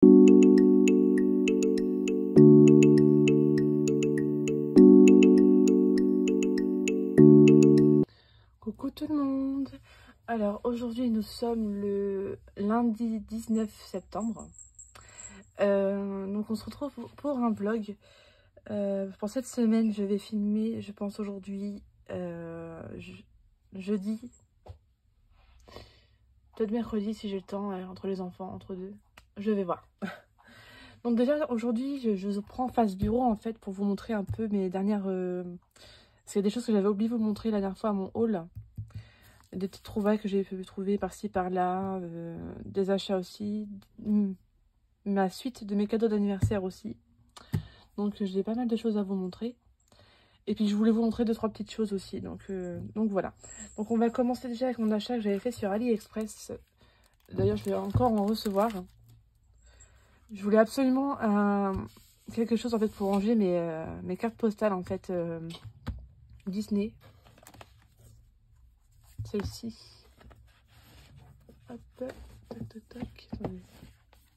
Coucou tout le monde. Alors aujourd'hui nous sommes le lundi 19 septembre. Donc on se retrouve pour un vlog. Pour cette semaine je vais filmer, je pense aujourd'hui, jeudi, peut-être mercredi si j'ai le temps, entre les enfants, entre deux. Je vais voir. Donc déjà aujourd'hui je prends face bureau en fait pour vous montrer un peu mes dernières... parce qu'il y a des choses que j'avais oublié de vous montrer la dernière fois à mon haul. Des petites trouvailles que j'ai pu trouver par-ci par-là, des achats aussi, ma suite de mes cadeaux d'anniversaire aussi. Donc j'ai pas mal de choses à vous montrer. Et puis je voulais vous montrer 2-3 petites choses aussi. Donc voilà. Donc on va commencer déjà avec mon achat que j'avais fait sur AliExpress. D'ailleurs je vais encore en recevoir. Je voulais absolument quelque chose en fait pour ranger mes cartes postales en fait Disney. Celle-ci. Hop, tac, tac, tac. Attendez.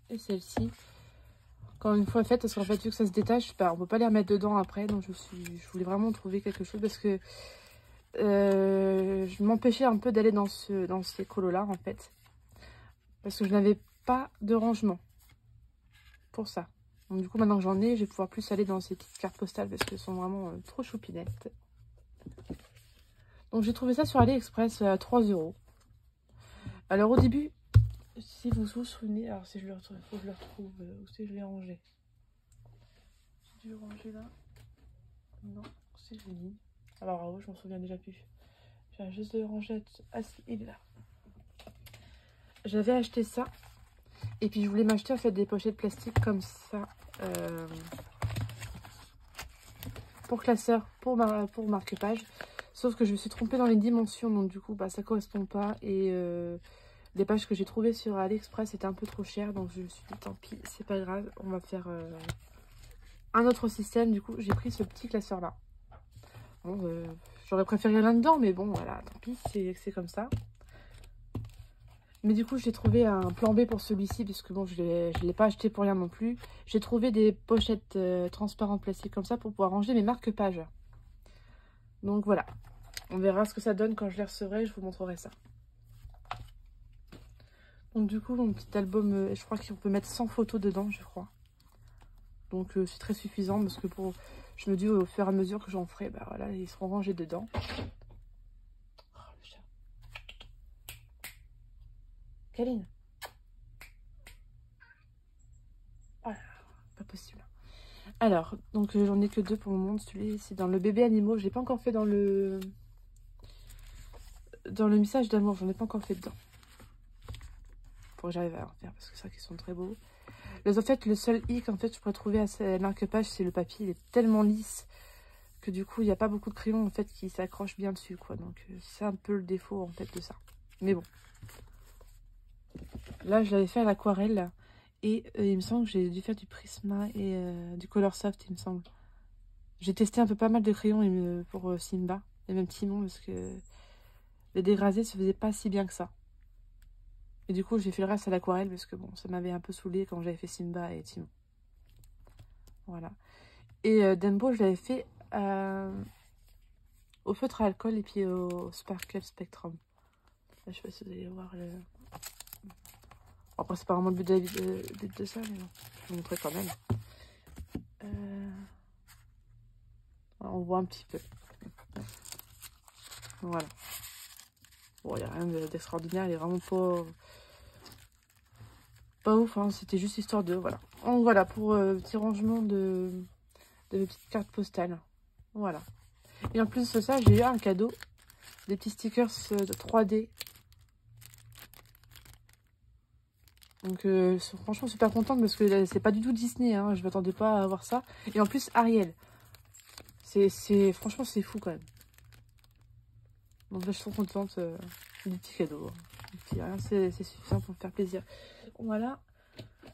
Et celle-ci. Quand une fois faite, parce qu'en fait, vu que ça se détache, bah, on peut pas les remettre dedans après. Donc je voulais vraiment trouver quelque chose parce que je m'empêchais un peu d'aller dans ces colos-là, en fait. Parce que je n'avais pas de rangement pour ça. Donc du coup, maintenant que j'en ai, je vais pouvoir plus aller dans ces petites cartes postales parce qu'elles sont vraiment trop choupinettes. Donc j'ai trouvé ça sur AliExpress à 3 €. Alors au début, si vous vous souvenez, alors si je le retrouve, faut que je le retrouve, où c'est que je l'ai rangé. J'ai dû ranger là. Non, c'est je l'ai mis. Alors ah ouais, je m'en souviens déjà plus. J'ai juste de ranger. Ah si, il est là. J'avais acheté ça. Et puis je voulais m'acheter en fait des pochettes plastiques comme ça. Pour classeur, pour marque-page. Sauf que je me suis trompée dans les dimensions. Donc du coup, bah, ça correspond pas. Et les pages que j'ai trouvées sur AliExpress étaient un peu trop chères. Donc je me suis dit, tant pis, c'est pas grave. On va faire un autre système. Du coup, j'ai pris ce petit classeur là. Bon, j'aurais préféré là-dedans, mais bon, voilà, tant pis, c'est comme ça. Mais du coup, j'ai trouvé un plan B pour celui-ci, puisque bon, je ne l'ai pas acheté pour rien non plus. J'ai trouvé des pochettes transparentes plastiques comme ça pour pouvoir ranger mes marque-pages. Donc voilà, on verra ce que ça donne quand je les recevrai, je vous montrerai ça. Donc du coup, mon petit album, je crois qu'on peut mettre 100 photos dedans, je crois. Donc c'est très suffisant, parce que je me dis au fur et à mesure que j'en ferai, bah voilà, ils seront rangés dedans. Kaline. Voilà, pas possible. Alors, donc j'en ai que 2 pour le moment. Celui-là, c'est dans le bébé animaux. Je l'ai pas encore fait dans le message d'amour. J'en ai pas encore fait dedans. Faut que j'arrive à en faire parce que c'est vrai qu'ils sont très beaux. En fait, le seul hic en fait je pourrais trouver à ce marque-page, c'est le papier. Il est tellement lisse que du coup, il n'y a pas beaucoup de crayons en fait qui s'accrochent bien dessus, quoi. Donc c'est un peu le défaut en fait de ça. Mais bon. Là, je l'avais fait à l'aquarelle. Et il me semble que j'ai dû faire du Prisma et du Color Soft, il me semble. J'ai testé un peu pas mal de crayons pour Simba et même Timon parce que les dégradés se faisaient pas si bien que ça. Et du coup, j'ai fait le reste à l'aquarelle parce que bon, ça m'avait un peu saoulé quand j'avais fait Simba et Timon. Voilà. Et Dumbo, je l'avais fait au feutre à alcool et puis au Sparkle Spectrum. Là, je sais pas si vous allez voir le... Après, c'est pas vraiment le but de ça, mais bon, je vais vous montrer quand même. On voit un petit peu. Voilà. Bon, il n'y a rien d'extraordinaire, il est vraiment pas ouf, hein. C'était juste histoire de... Voilà. Donc voilà, pour petit rangement de petites cartes postales. Voilà. Et en plus de ça, j'ai eu un cadeau. Des petits stickers de 3D. Donc franchement, super contente parce que c'est pas du tout Disney, hein. Je m'attendais pas à avoir ça. Et en plus, Ariel. Franchement, c'est fou quand même. Donc là, je suis trop contente du petit cadeau. C'est suffisant pour me faire plaisir. Voilà.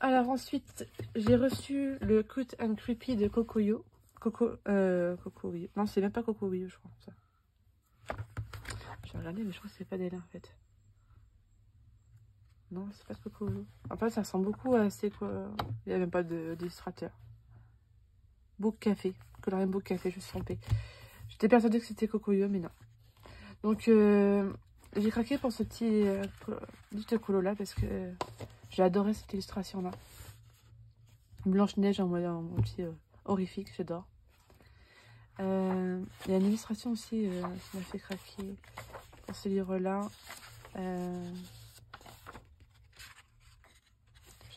Alors ensuite, j'ai reçu le Cute and Creepy de Cocoyo. Cocoyo. Non, c'est même pas Cocoyo, je crois. Ça. J'ai regardé, mais je crois que c'est pas d'elle en fait. Non, c'est pas de Cocoyo. En fait, ça ressemble beaucoup à c'est quoi. Il n'y a même pas d'illustrateur. Book Café. Colorien Book Café, je me suis trompée. J'étais persuadée que c'était Cocoyo, mais non. Donc, j'ai craqué pour ce petit colo là parce que j'ai adoré cette illustration là. Blanche-Neige en petit horrifique, j'adore. Il y a une illustration aussi qui m'a fait craquer pour ce livre-là.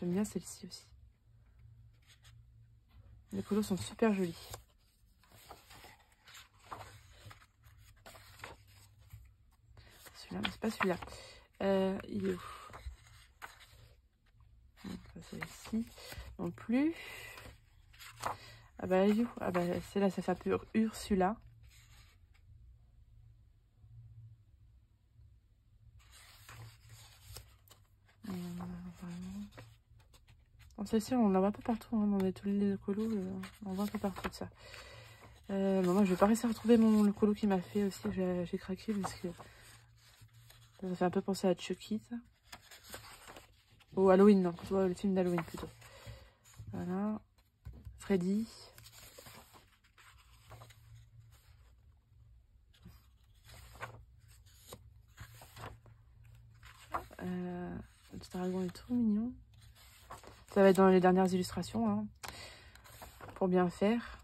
J'aime bien celle-ci aussi. Les colos sont super jolis. Celui-là, mais c'est pas celui-là. Il est où? Celle-ci non plus. Ah bah elle est où? Ah bah celle-là, ça s'appelle Ursula. Celle-ci, on la voit pas partout, hein, dans tous les colos, on voit un peu partout de ça. Bon, moi, je vais pas réussir à retrouver le colo qui m'a fait aussi, j'ai craqué parce que ça fait un peu penser à Chucky, ça. Ou Halloween, non, plutôt le film d'Halloween plutôt. Voilà. Freddy. Le petit dragon est trop mignon. Ça va être dans les dernières illustrations, hein, pour bien faire.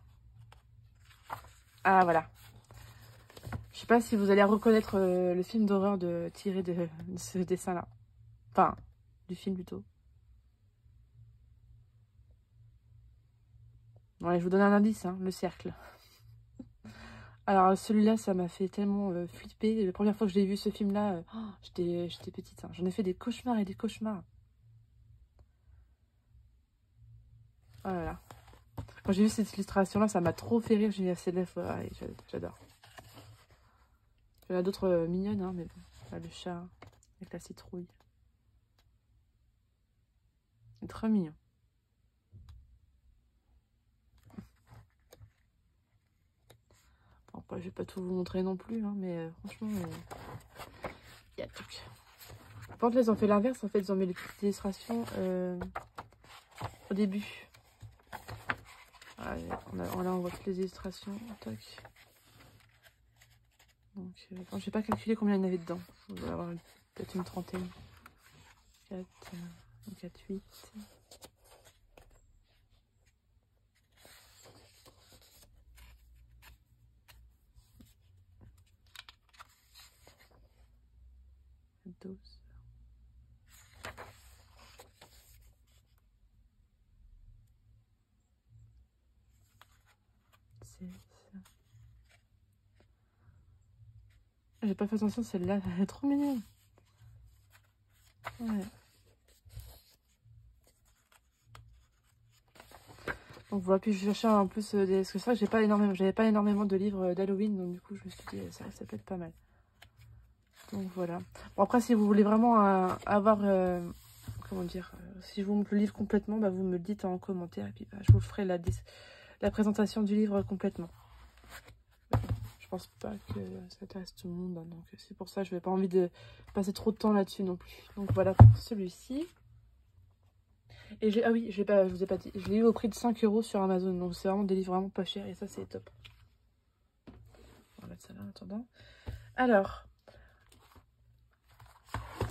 Ah, voilà. Je sais pas si vous allez reconnaître le film d'horreur tiré de ce dessin-là. Enfin, du film plutôt. Ouais, je vous donne un indice, hein, le cercle. Alors, celui-là, ça m'a fait tellement flipper. La première fois que j'ai vu ce film-là, j'étais petite. Hein. J'en ai fait des cauchemars et des cauchemars. Oh là là. Quand j'ai vu cette illustration-là, ça m'a trop fait rire. J'ai mis assez de lèvres. J'adore. Il y en a d'autres mignonnes, hein, mais bon. Là, le chat avec la citrouille. C'est trop mignon. Bon, je vais pas tout vous montrer non plus, hein, mais franchement, il y a tout. Par contre, là, ils ont fait l'inverse. En fait, ils ont mis les petites illustrations au début. Voilà, là, on voit toutes les illustrations. Tac. Donc, je n'ai pas calculé combien il y en avait dedans. Il doit y avoir peut-être une trentaine. 4, 4, 8. J'ai pas fait attention, celle-là, elle est trop mignonne. Ouais. Donc voilà, puis je cherchais en plus parce que c'est vrai que j'avais pas énormément de livres d'Halloween, donc du coup je me suis dit ça peut être pas mal. Donc voilà. Bon après si vous voulez vraiment avoir comment dire, si je vous montre le livre complètement, bah, vous me le dites en commentaire et puis bah, je vous ferai la présentation du livre complètement. Je pense pas que ça intéresse tout le monde, hein, donc c'est pour ça que je n'ai pas envie de passer trop de temps là-dessus non plus. Donc voilà pour celui-ci. Et ah oui, je vous ai pas dit, je l'ai eu au prix de 5 € sur Amazon, donc c'est vraiment des livres vraiment pas chers et ça c'est top. On va mettre ça là en attendant. Alors,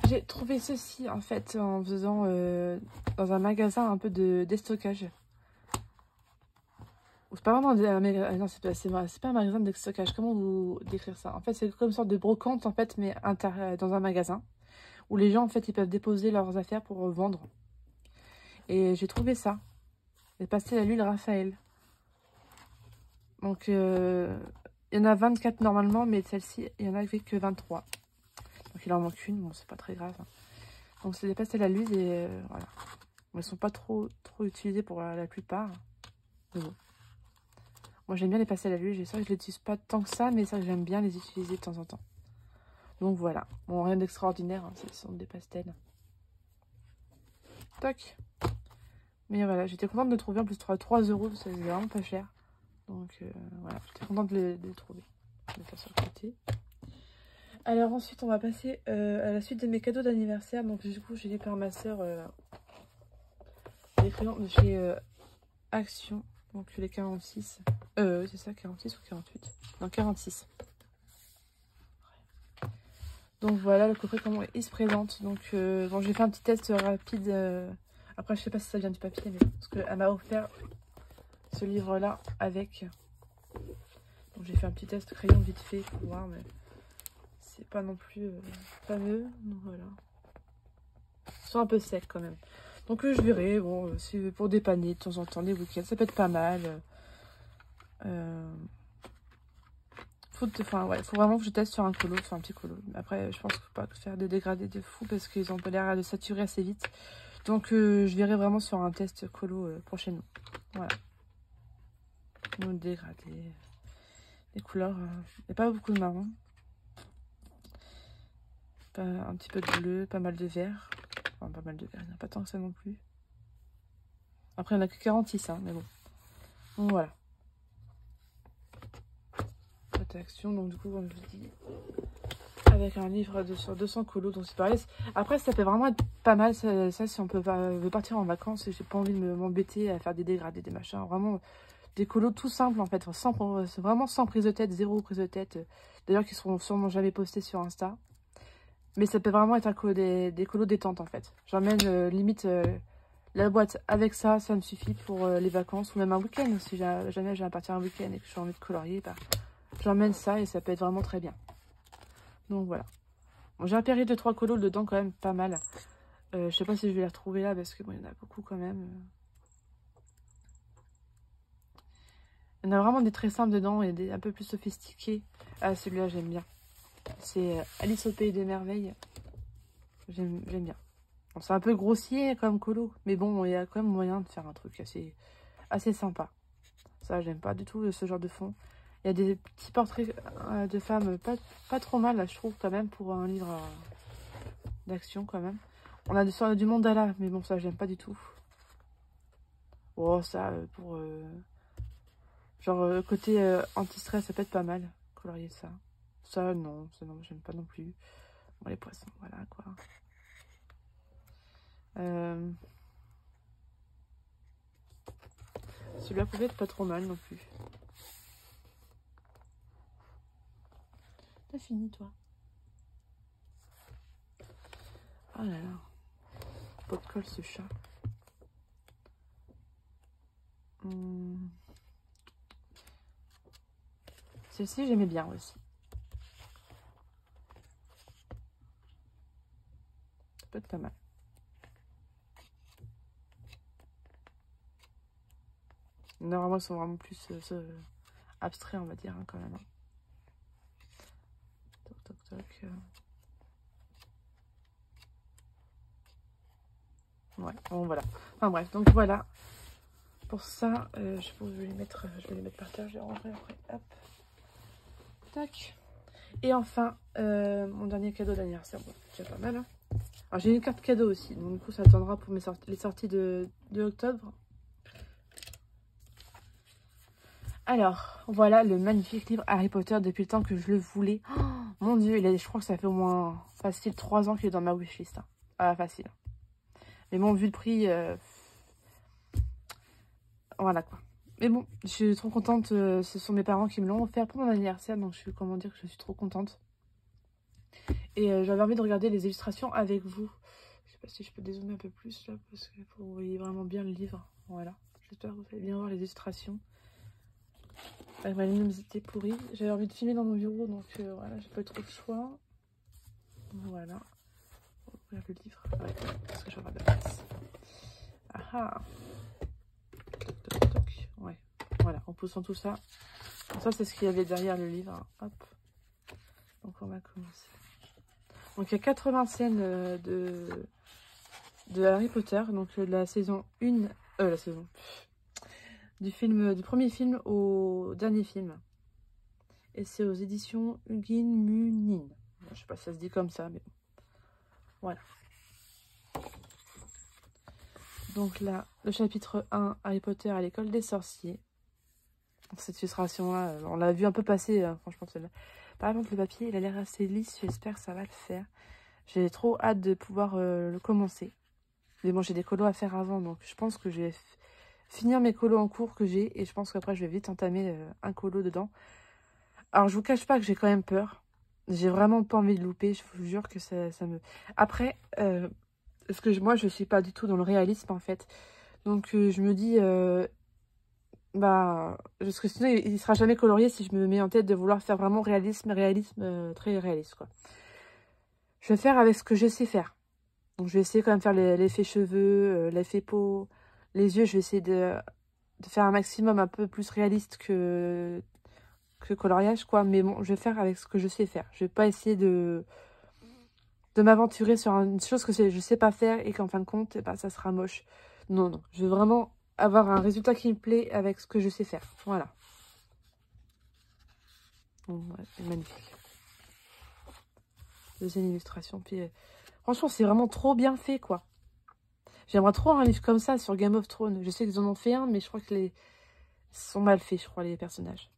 j'ai trouvé ceci en fait en faisant dans un magasin un peu de déstockage. C'est pas vraiment non, c'est pas un magasin de déstockage. Comment vous décrire ça? En fait, c'est comme une sorte de brocante en fait, mais dans un magasin où les gens en fait ils peuvent déposer leurs affaires pour vendre. Et j'ai trouvé ça. Des pastels à l'huile Raphaël. Donc, il y en a 24 normalement, mais celle-ci, il y en a que 23. Donc, il en manque une. Bon, c'est pas très grave. Hein. Donc, c'est des pastels à l'huile et voilà. Bon, ils sont pas trop utilisés pour la plupart. Mais bon. Moi, j'aime bien les pastels à l'huile. Je sais que je les utilise pas tant que ça, mais ça, j'aime bien les utiliser de temps en temps. Donc, voilà. Bon, rien d'extraordinaire. Hein. Ce sont des pastels. Toc. Mais voilà, j'étais contente de trouver en plus 3 €, c'est vraiment pas cher. Donc voilà, j'étais contente de les trouver. Je vais mettre ça sur le côté. Alors ensuite, on va passer à la suite de mes cadeaux d'anniversaire. Donc du coup, j'ai dit par ma soeur les crayons de chez Action. Donc les 46. C'est ça, 46 ou 48? Non, 46. Donc voilà le coffret, comment il se présente. Donc bon, j'ai fait un petit test rapide. Après, je sais pas si ça vient du papier, mais parce qu'elle m'a offert ce livre-là avec. Donc j'ai fait un petit test crayon vite fait pour voir, mais c'est pas non plus fameux. Donc voilà. Ils sont un peu secs quand même. Donc je verrai. Bon, c'est pour dépanner de temps en temps les week-ends, ça peut être pas mal. Enfin, ouais, faut vraiment que je teste sur un colo, sur un petit colo. Après, je pense qu'il faut pas faire des dégradés de fou parce qu'ils ont pas l'air de saturer assez vite. Donc, je verrai vraiment sur un test colo prochainement. Voilà. Nos dégradés. Les couleurs, il n'y a pas beaucoup de marron. Un petit peu de bleu, pas mal de vert. Enfin, pas mal de vert, il n'y en a pas tant que ça non plus. Après, il n'y en a que 46, hein, mais bon. Donc, voilà. Action, donc du coup, comme je vous dis, avec un livre sur 200 colos, donc c'est pareil. Après, ça peut vraiment être pas mal, ça si on veut partir en vacances et j'ai pas envie de m'embêter à faire des dégradés, des machins. Vraiment, des colos tout simples en fait, vraiment sans prise de tête, zéro prise de tête. D'ailleurs, qui seront sûrement jamais postés sur Insta. Mais ça peut vraiment être des colos détente en fait. J'emmène limite la boîte avec ça, ça me suffit pour les vacances ou même un week-end. Si jamais j'ai à partir un week-end et que j'ai envie de colorier, bah, j'emmène ça et ça peut être vraiment très bien. Donc voilà. Bon, j'ai un période de 3 colos dedans quand même pas mal. Je sais pas si je vais les retrouver là parce que bon, il y en a beaucoup quand même. Il y en a vraiment des très simples dedans et des un peu plus sophistiqués. Ah, celui-là j'aime bien. C'est Alice au Pays des Merveilles. J'aime bien. Bon, c'est un peu grossier comme colo. Mais bon, il y a quand même moyen de faire un truc assez sympa. Ça, j'aime pas du tout ce genre de fond. Il y a des petits portraits de femmes pas trop mal, là, je trouve, quand même, pour un livre d'action, quand même. On a du mandala, mais bon, ça, j'aime pas du tout. Oh, ça, pour... genre, côté anti-stress, ça peut être pas mal, colorier ça. Ça, non, j'aime pas non plus. Bon, les poissons, voilà, quoi. Celui-là pouvait être pas trop mal non plus. T'as fini, toi? Oh là là. Pot de colle, ce chat. Celle-ci, j'aimais bien aussi. Ça peut être pas mal. Normalement, ils sont vraiment plus abstraits, on va dire, hein, quand même. Hein. Toc, toc, toc. Ouais, bon, voilà. Enfin bref, donc voilà. Pour ça, je vais les mettre par terre, je vais rentrer après. Hop. Tac. Et enfin, mon dernier cadeau d'anniversaire. Bon, c'est déjà pas mal. Hein. Alors, j'ai une carte cadeau aussi. Donc, du coup, ça attendra pour les sorties de octobre. Alors, voilà le magnifique livre Harry Potter depuis le temps que je le voulais. Oh, mon Dieu, je crois que ça fait au moins facile 3 ans qu'il est dans ma wishlist. Hein. Ah, facile. Mais bon, vu le prix, voilà quoi. Mais bon, je suis trop contente. Ce sont mes parents qui me l'ont offert pour mon anniversaire. Donc, comment dire que je suis trop contente. Et j'avais envie de regarder les illustrations avec vous. Je sais pas si je peux dézoomer un peu plus là. Parce que vous voyez vraiment bien le livre. Voilà. J'espère que vous allez bien voir les illustrations. Ma luminosité pourrie. J'avais envie de filmer dans mon bureau. Donc voilà, j'ai pas eu trop de choix. Voilà. On va ouvrir le livre. Ouais, parce que je regarde la place. Ah ah. Toc, toc, toc. Ouais. Voilà, en poussant tout ça. Ça, c'est ce qu'il y avait derrière le livre. Hop. Donc, on va commencer. Donc, il y a 80 scènes de Harry Potter. Donc, de la saison 1. La saison. Du premier film au dernier film. Et c'est aux éditions Hugin Munin. Bon, je sais pas si ça se dit comme ça, mais bon. Voilà. Donc là, le chapitre 1, Harry Potter à l'école des sorciers. Cette illustration-là, on l'a vu un peu passer, franchement, celle-là. Par contre, le papier, il a l'air assez lisse. J'espère que ça va le faire. J'ai trop hâte de pouvoir le commencer. Mais bon, j'ai des colos à faire avant. Donc, je pense que je vais finir mes colos en cours que j'ai. Et je pense qu'après, je vais vite entamer un colo dedans. Alors, je vous cache pas que j'ai quand même peur. J'ai vraiment pas envie de louper. Je vous jure que ça me... Après, parce que moi, je suis pas du tout dans le réalisme, en fait. Donc, je me dis... parce que sinon, il sera jamais colorié si je me mets en tête de vouloir faire vraiment réalisme, très réaliste, quoi. Je vais faire avec ce que je sais faire. Donc, je vais essayer quand même de faire l'effet cheveux, l'effet peau, les yeux. Je vais essayer de faire un maximum un peu plus réaliste que coloriage, quoi. Mais bon, je vais faire avec ce que je sais faire. Je vais pas essayer de m'aventurer sur une chose que je sais pas faire et qu'en fin de compte, eh ben, ça sera moche. Non, non. Je vais vraiment avoir un résultat qui me plaît avec ce que je sais faire. Voilà. Bon, ouais, c'est magnifique. Deuxième illustration. Puis, franchement, c'est vraiment trop bien fait, quoi. J'aimerais trop un livre comme ça sur Game of Thrones. Je sais qu'ils en ont fait un, mais je crois que ils sont mal faits, je crois, les personnages.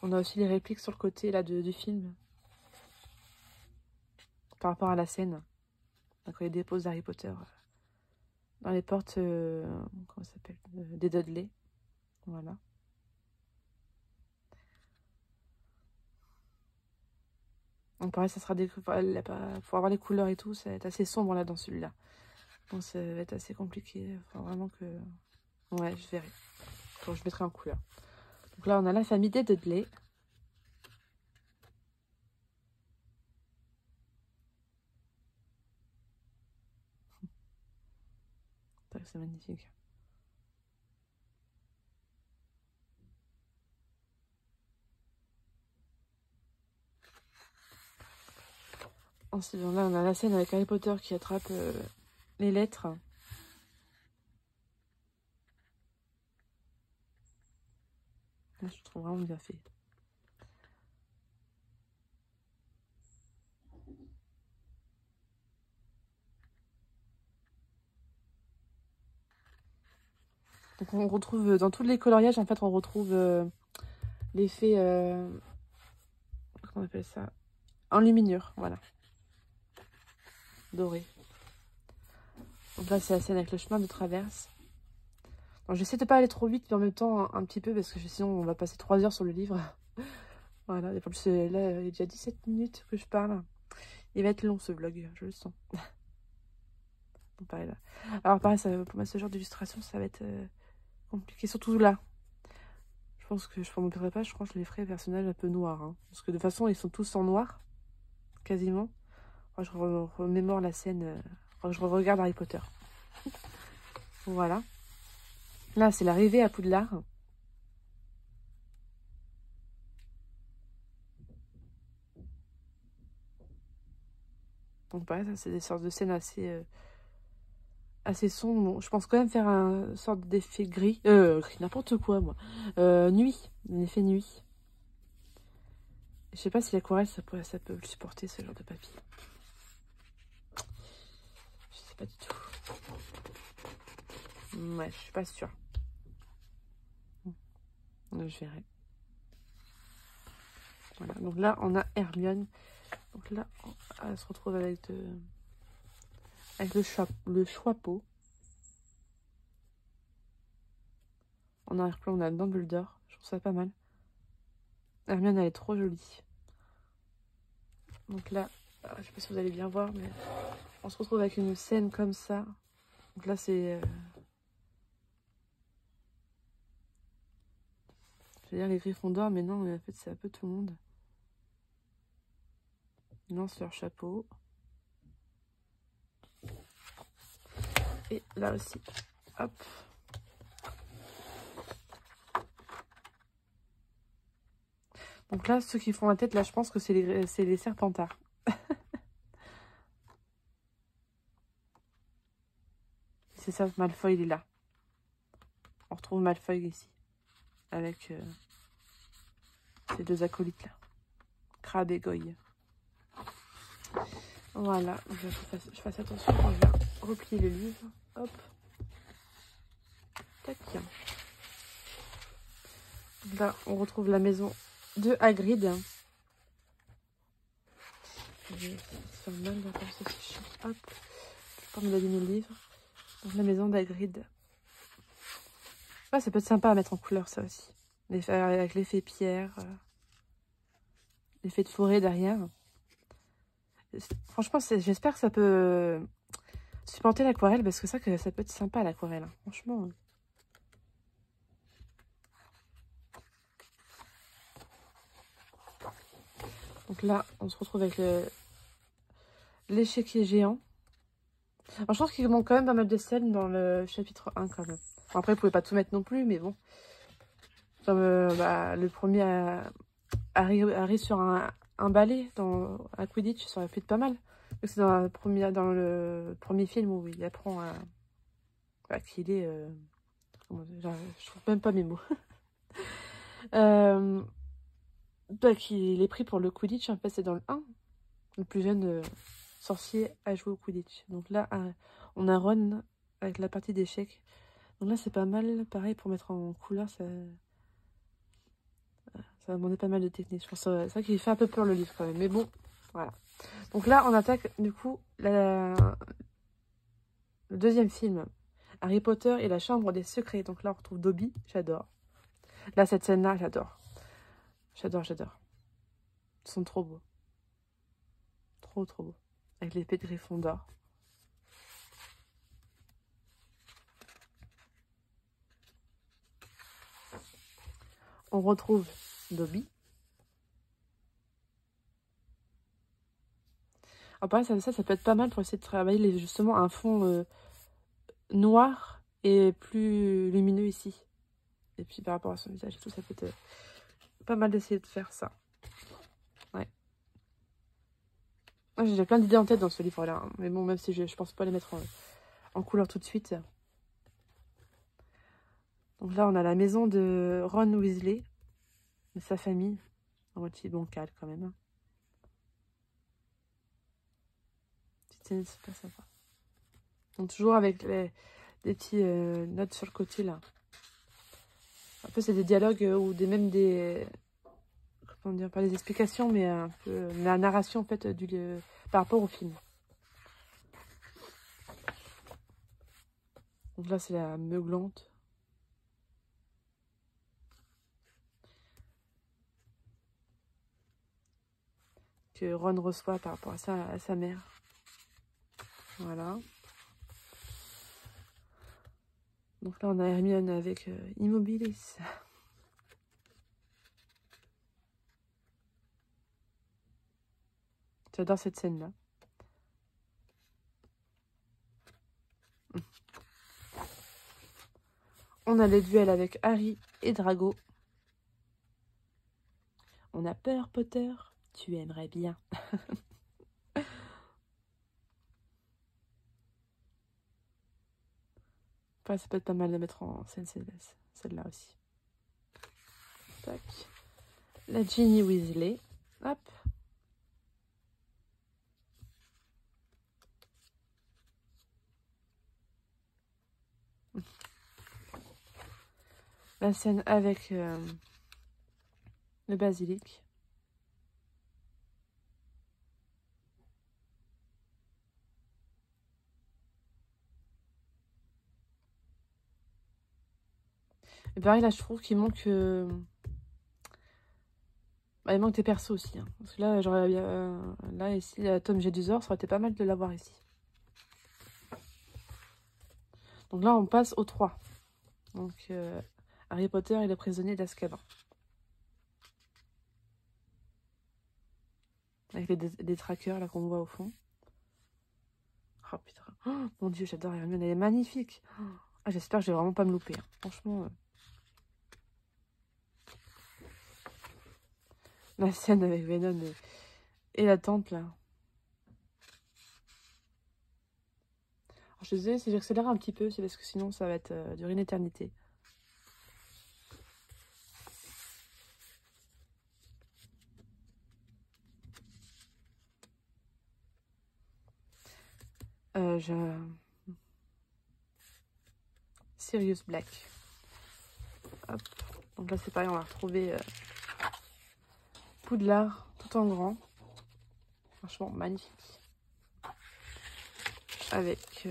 On a aussi les répliques sur le côté, là, du film. Par rapport à la scène. Donc, il dépose Harry Potter dans les portes, comment ça s'appelle, des Dudley. Voilà. Donc pareil, ça sera pour avoir les couleurs et tout, ça va être assez sombre là dans celui-là. Donc ça va être assez compliqué. Enfin, vraiment que... Ouais, je verrai. Donc, je mettrai en couleur. Donc là, on a la famille des Dudley. C'est magnifique. Ensuite, là, on a la scène avec Harry Potter qui attrape les lettres. Là, je trouve vraiment bien fait. Donc on retrouve, dans tous les coloriages, en fait, on retrouve l'effet, comment on appelle ça? Enluminure, voilà. Doré. Donc là, c'est la scène avec le chemin de traverse. Donc j'essaie de pas aller trop vite, mais en même temps, un petit peu, parce que sinon, on va passer 3 heures sur le livre. Voilà, et en plus, là, il y a déjà 17 minutes que je parle. Il va être long, ce vlog, je le sens. Donc, pareil, là. Alors pareil, pour moi, ce genre d'illustration, ça va être compliqué, surtout là. Je pense que je ne m'en pas, je crois que je les ferai personnages un peu noirs. Hein. Parce que de toute façon, ils sont tous en noir, quasiment. Je remémore la scène, je regarde Harry Potter. Voilà. Là, c'est l'arrivée à Poudlard. Donc pareil, ça c'est des sortes de scènes assez sombres. Bon, je pense quand même faire un sorte d'effet gris. Gris, n'importe quoi, moi. Nuit, un effet nuit. Je sais pas si l'aquarelle, ça peut le supporter, ce genre de papier. Je sais pas du tout. Ouais, je suis pas sûre. Je verrai. Voilà, donc là, on a Hermione. Donc là, elle se retrouve avec le chapeau. En arrière-plan, on a Dumbledore. Je trouve ça pas mal. Hermione, elle est trop jolie. Donc là, je sais pas si vous allez bien voir, mais on se retrouve avec une scène comme ça. Donc là, c'est... je veux dire les Gryffondors, mais non, en fait, c'est un peu tout le monde. Ils lancent leur chapeau. Et là aussi, hop. Donc là, ceux qui font la tête, là, je pense que c'est les Serpentards. C'est ça, Malfoy, il est là. On retrouve Malfoy ici. Avec ces deux acolytes-là. Crabbe et Goyle. Voilà, je fasse attention quand je vais replier le livre. Hop. Tac. Là, on retrouve la maison de Hagrid. Je vais faire mal d'accord, c'est chiant. Hop, je peux pas me donner le livre. Donc la maison d'Hagrid. Ouais, ça peut être sympa à mettre en couleur, ça aussi. Avec l'effet pierre, l'effet de forêt derrière. Franchement, j'espère que ça peut supporter l'aquarelle, parce que ça peut être sympa l'aquarelle, hein. Franchement. Donc là, on se retrouve avec l'échiquier géant. Alors, je pense qu'il manque quand même pas mal de scènes dans le chapitre 1 quand même. Bon, après, vous pouvez pas tout mettre non plus, mais bon. Comme le premier arrive sur un balai à Quidditch, ça aurait pu être pas mal. C'est dans le premier film où il apprend qu'il est... je trouve même pas mes mots. Qu'il est pris pour le Quidditch, en fait, c'est dans le 1. Le plus jeune sorcier à jouer au Quidditch. Donc là, on a Ron avec la partie d'échecs. Donc là, c'est pas mal. Pareil, pour mettre en couleur, ça va demander pas mal de technique. Je pense c'est vrai qu'il fait un peu peur le livre quand même. Mais bon, voilà. Donc là, on attaque du coup le deuxième film. Harry Potter et la chambre des secrets. Donc là, on retrouve Dobby. J'adore. Là, cette scène-là, j'adore. J'adore, j'adore. Ils sont trop beaux. Trop, trop beaux. Avec l'épée de Gryffondor. On retrouve Dobby. Alors pareil, ça peut être pas mal pour essayer de travailler justement un fond noir et plus lumineux ici. Et puis par rapport à son visage et tout, ça peut être pas mal d'essayer de faire ça. Ouais. J'ai déjà plein d'idées en tête dans ce livre-là. Hein. Mais bon, même si je pense pas les mettre en couleur tout de suite. Donc là, on a la maison de Ron Weasley, de sa famille. Un petit bancal quand même. Hein. Petite scène super sympa. Donc toujours avec des petits notes sur le côté là. Un peu c'est des dialogues ou même des... Comment dire, pas des explications, mais un peu la narration en fait par rapport au film. Donc là, c'est la meuglante. Que Ron reçoit par rapport à sa mère. Voilà. Donc là, on a Hermione avec Immobilis. J'adore cette scène-là. On a les duels avec Harry et Drago. On a peur, Potter. Tu aimerais bien. Enfin, ça peut être pas mal de mettre en scène celle-là aussi. Tac. La Ginny Weasley. Hop. La scène avec le basilic. Et pareil, là, je trouve qu'il manque... il manque des persos aussi. Hein. Parce que là, j'aurais là, ici, la tome Jedusor, ça aurait été pas mal de l'avoir ici. Donc là, on passe au 3. Donc, Harry Potter et le prisonnier d'Azkaban. Avec les trackers, là, qu'on voit au fond. Oh, putain. Oh, mon Dieu, j'adore Hermione, elle est magnifique. Oh, ah, j'espère que je vais vraiment pas me louper. Hein. Franchement... La scène avec Venom et la tante, là. Alors, je suis désolée si j'accélère un petit peu, c'est parce que sinon ça va être durer une éternité. Sirius Black. Hop. Donc là, c'est pareil, on va retrouver Poudlard, tout en grand. Franchement, magnifique. Avec...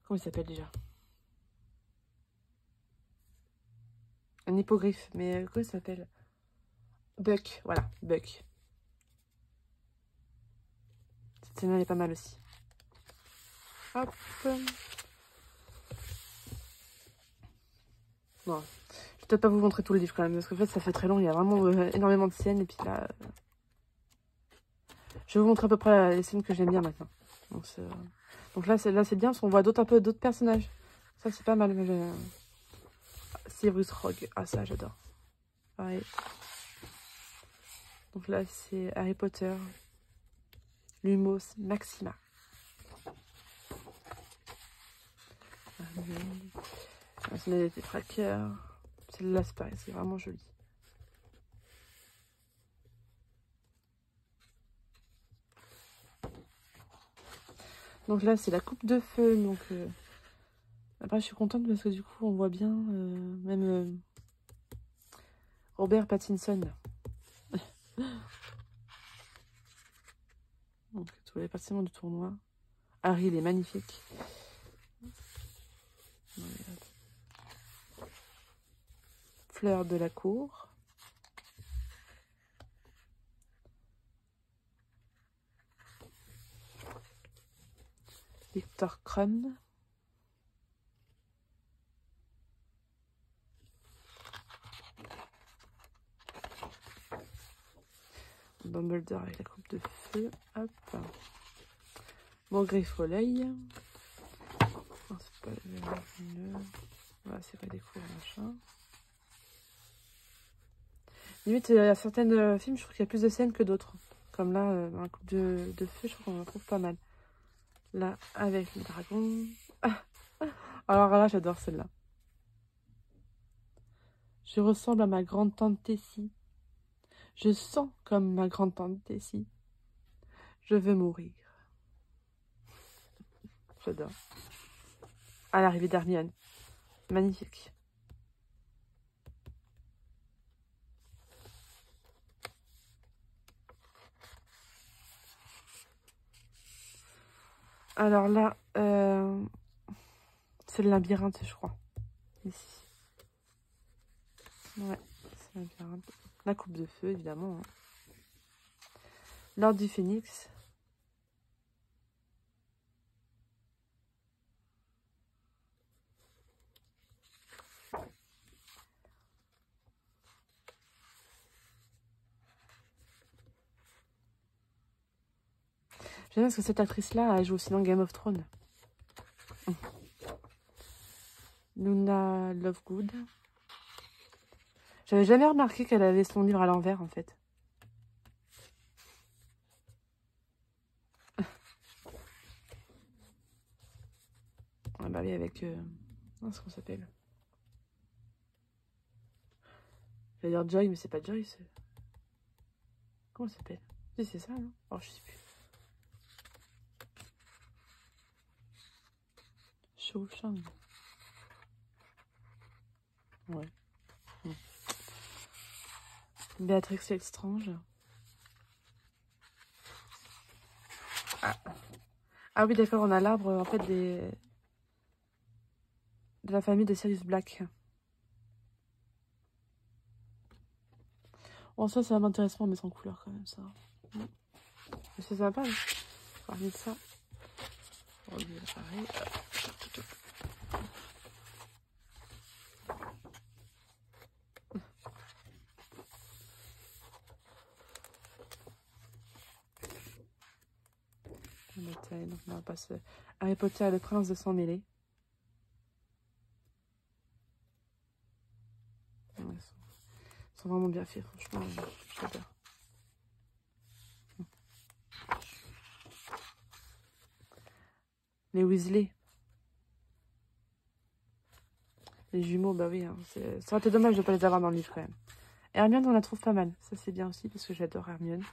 comment il s'appelle déjà? Un hippogriffe, mais comment il s'appelle? Buck, voilà, Buck. Cette scène elle est pas mal aussi. Hop. Bon, je vais peut-être pas vous montrer tout le livre quand même, parce qu'en fait ça fait très long, il y a vraiment énormément de scènes, et puis là... je vais vous montrer à peu près les scènes que j'aime bien maintenant. Donc là c'est bien, parce qu'on voit un peu d'autres personnages. Ça c'est pas mal. Severus Rogue, ah ça j'adore. Pareil. Donc là c'est Harry Potter. Lumos Maxima. C'est des trackers. Celle-là, c'est pareil, c'est vraiment joli. Donc là, c'est la coupe de feu. Donc après, je suis contente parce que du coup, on voit bien même Robert Pattinson. Donc tous les participants du tournoi. Harry, il est magnifique. Fleur de la cour. Victor Crumb. Dumbledore avec la coupe de feu. Hop. Maugriff au l'œil. Oh, c'est pas le... voilà, c'est pas des cours, machin. Limite, il y a certains films, je trouve qu'il y a plus de scènes que d'autres. Comme là, dans la coupe de feu, je trouve qu'on en trouve pas mal. Là, avec le dragon. Alors là, j'adore celle-là. Je ressemble à ma grande tante Tessie. Je sens comme ma grande tante Tessie. Je veux mourir. J'adore. À l'arrivée d'Hermione. Magnifique. Alors là, c'est le labyrinthe, je crois. Ici. Ouais, c'est le labyrinthe. La coupe de feu, évidemment. Hein. L'ordre du Phénix. J'aime bien parce que cette actrice-là, elle joue aussi dans Game of Thrones. Luna Lovegood. J'avais jamais remarqué qu'elle avait son livre à l'envers, en fait. Ah bah oui, avec... comment est-ce qu'on s'appelle? Je vais dire Joy, mais c'est pas Joy, c'est... comment ça s'appelle? Si, c'est ça, non? Oh, je sais plus. Shou Shang. Ouais. Béatrix Lestrange. Ah oui, d'accord, on a l'arbre, en fait, de la famille de Sirius Black. Bon, ça m'intéresse pas, on met en couleur, quand même, ça. Mais c'est sympa, hein. On va remettre ça. On va remettre pareil. Donc, on va passer Harry Potter et le prince de sang mêlé. Ouais, ils sont vraiment bien faits, franchement, j'adore. Les Weasley. Les jumeaux, bah oui, hein, ça aurait été dommage de ne pas les avoir dans le livre quand même. Hermione, on la trouve pas mal. Ça, c'est bien aussi, parce que j'adore Hermione.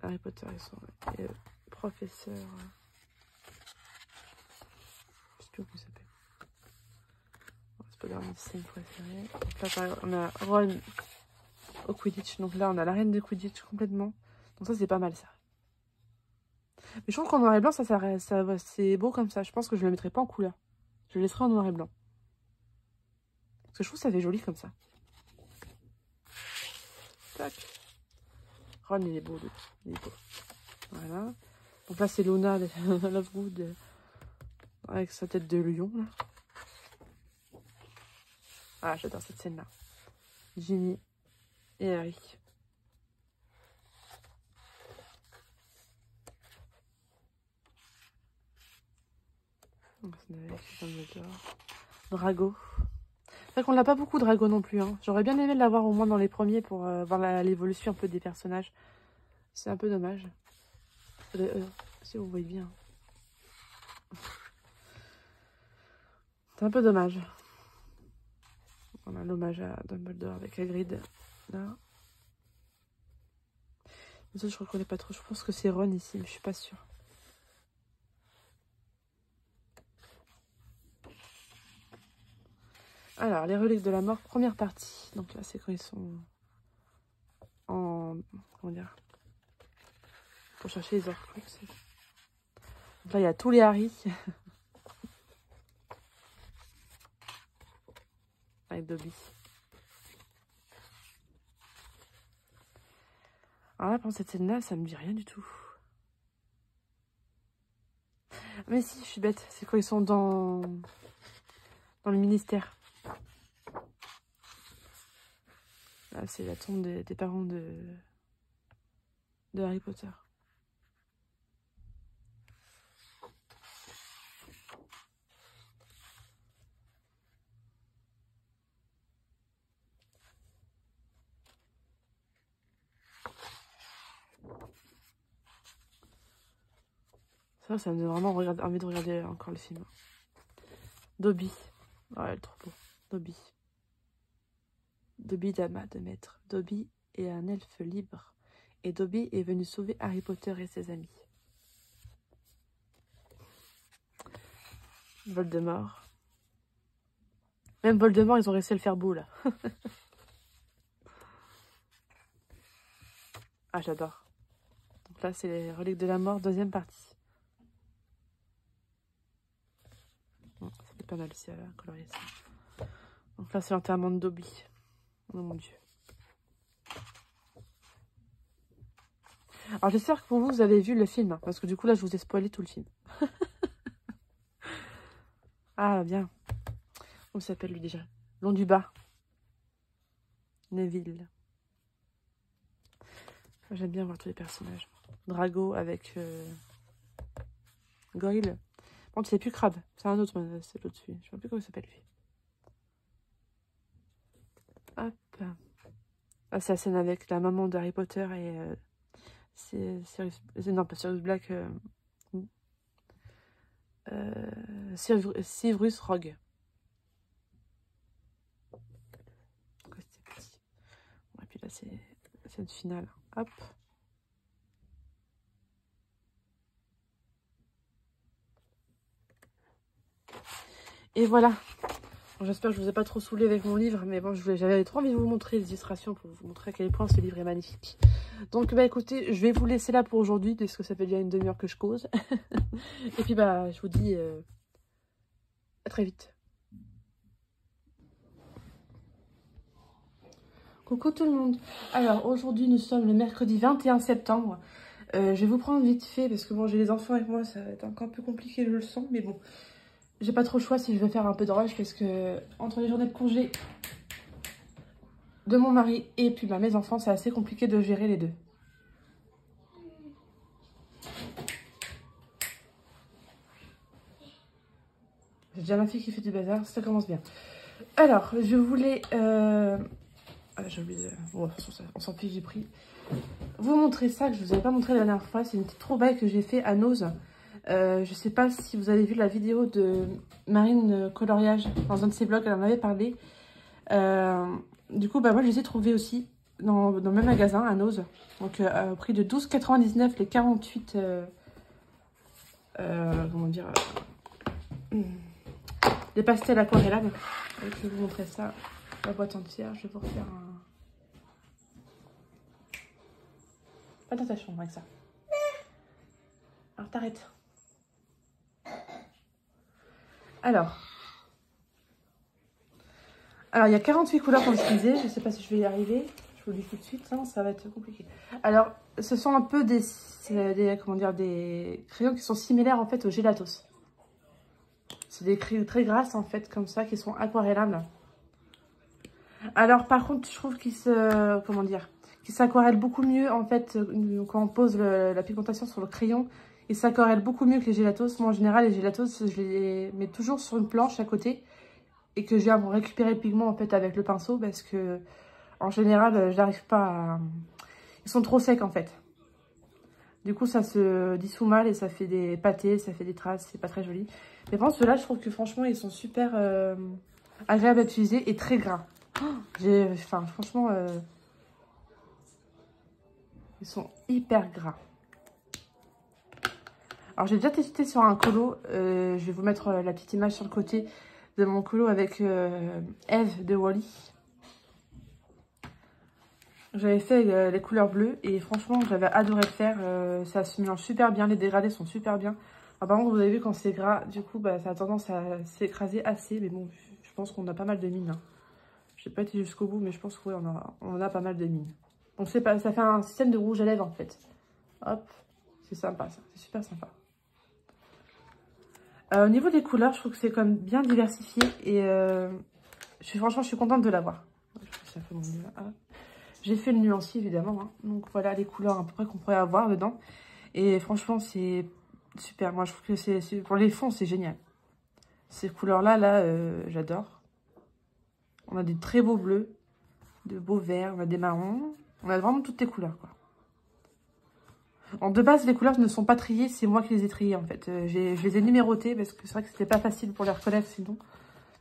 Harry Potter, ils sont... Et, professeur... je sais plus comment il s'appelle. pas dans mes dessins préférés. Donc là, par exemple, on a Ron au Quidditch. Donc là, on a la reine de Quidditch complètement. Donc ça, c'est pas mal, ça. Mais je trouve qu'en noir et blanc, c'est beau comme ça. Je pense que je le mettrai pas en couleur. Je le laisserai en noir et blanc. Parce que je trouve que ça fait joli comme ça. Tac. Ron, il est beau, lui. Il est beau. Voilà. Donc là, c'est Luna, Lovegood, avec sa tête de lion, là. Ah, j'adore cette scène-là. Ginny et Harry. Drago. C'est vrai qu'on l'a pas beaucoup, Drago, non plus. Hein. J'aurais bien aimé l'avoir au moins dans les premiers pour voir l'évolution un peu des personnages. C'est un peu dommage. Si vous voyez bien. C'est un peu dommage. On a l'hommage à Dumbledore avec Hagrid. Là. Les autres, je ne reconnais pas trop. Je pense que c'est Ron ici, mais je suis pas sûre. Alors, les reliques de la mort, première partie. Donc là, c'est quand ils sont en... Comment dire? Pour chercher les Horcruxes. Donc là, il y a tous les Harry. Avec Dobby. Alors là, pendant cette scène-là, ça me dit rien du tout. Mais si, je suis bête. C'est quand ils sont dans le ministère. Là, c'est la tombe des parents de Harry Potter. Ça me donne vraiment envie de regarder encore le film. Dobby. Ouais, elle est trop beau. Dobby. Dobby d'Ama de maître. Dobby est un elfe libre. Et Dobby est venu sauver Harry Potter et ses amis. Voldemort. Même Voldemort, ils ont réussi à le faire beau, là. Ah, j'adore. Donc là, c'est les reliques de la mort, deuxième partie. Bon, ça fait pas mal ici à colorier ça. Donc là, c'est l'enterrement de Dobby. Oh mon Dieu. Alors, j'espère que pour vous, vous avez vu le film. Hein, parce que du coup, là, je vous ai spoilé tout le film. Ah, bien. Comment s'appelle lui déjà? Long du bas. Neville. J'aime bien voir tous les personnages. Drago avec Goyle. Bon, c'est plus Crabe. C'est un autre, c'est l'autre celui. Je ne sais plus comment il s'appelle lui. Hop. Ah, c'est la scène avec la maman d'Harry Potter et non, pas Sirius Black. Severus Rogue. Et puis là, c'est la scène finale. Hop. Et voilà. J'espère que je vous ai pas trop saoulé avec mon livre, mais bon, j'avais trop envie de vous montrer les illustrations pour vous montrer à quel point ce livre est magnifique. Donc, bah écoutez, je vais vous laisser là pour aujourd'hui, parce que ça fait déjà une demi-heure que je cause. Et puis, bah, je vous dis à très vite. Coucou tout le monde. Alors, aujourd'hui, nous sommes le mercredi 21 septembre. Je vais vous prendre vite fait, parce que bon, j'ai les enfants avec moi, ça va être encore un peu compliqué, je le sens, mais bon. J'ai pas trop le choix si je veux faire un peu de rush parce que entre les journées de congé de mon mari et puis bah, mes enfants, c'est assez compliqué de gérer les deux. J'ai déjà ma fille qui fait du bazar, ça commence bien. Alors, je voulais... j'ai oublié de... Bon, de toute façon, on s'en fiche, j'ai pris. Vous montrer ça que je vous avais pas montré la dernière fois. C'est une petite trouvaille que j'ai fait à Nose. Je sais pas si vous avez vu la vidéo de Marine Coloriage dans un de ses blogs, elle en avait parlé. Du coup, bah, moi je les ai trouvés aussi dans le même magasin à Nose. Donc au prix de 12,99 les 48... comment dire des pastels aquarellables. Je vais vous montrer ça, la boîte entière. Je vais vous refaire un... Pas dans ta chambre avec ça. Alors t'arrêtes. Alors, il y a 48 couleurs comme je disais. Je sais pas si je vais y arriver. Je vous le dis tout de suite, hein, ça va être compliqué. Alors, ce sont un peu comment dire, des crayons qui sont similaires en fait aux Gelatos. C'est des crayons très grasses en fait, comme ça, qui sont aquarellables. Alors, par contre, je trouve qu'ils comment dire, qu'ils s'aquarellent beaucoup mieux en fait quand on pose la pigmentation sur le crayon. Ils s'aquarellent beaucoup mieux que les Gelatos. Moi, en général, les Gelatos, je les mets toujours sur une planche à côté et que je viens récupérer le pigment en fait avec le pinceau parce que en général, j'arrive pas à... Ils sont trop secs en fait. Du coup, ça se dissout mal et ça fait des pâtés, ça fait des traces, c'est pas très joli. Mais par contre, ceux-là, je trouve que franchement, ils sont super agréables à utiliser et très gras. Enfin, franchement, ils sont hyper gras. Alors, j'ai déjà testé sur un colo. Je vais vous mettre la petite image sur le côté de mon colo avec Eve de Wally. J'avais fait les couleurs bleues et franchement, j'avais adoré le faire. Ça se mélange super bien, les dégradés sont super bien. Alors, par contre, vous avez vu quand c'est gras, du coup, bah, ça a tendance à s'écraser assez. Mais bon, je pense qu'on a pas mal de mines. Hein. Je n'ai pas été jusqu'au bout, mais je pense qu'on on a pas mal de mines. Donc, ça fait un système de rouge à lèvres en fait. Hop, c'est sympa ça, c'est super sympa. Au niveau des couleurs, je trouve que c'est quand même bien diversifié et franchement, je suis contente de l'avoir. Ça fait mon mieux. J'ai fait le nuancier évidemment, hein. Donc voilà les couleurs à peu près qu'on pourrait avoir dedans. Et franchement, c'est super. Moi, je trouve que pour les fonds, c'est génial. Ces couleurs-là, j'adore. On a des très beaux bleus, de beaux verts, on a des marrons. On a vraiment toutes les couleurs, quoi. En de base, les couleurs ne sont pas triées, c'est moi qui les ai triées, en fait. Je les ai numérotées parce que c'est vrai que c'était pas facile pour les reconnaître, sinon,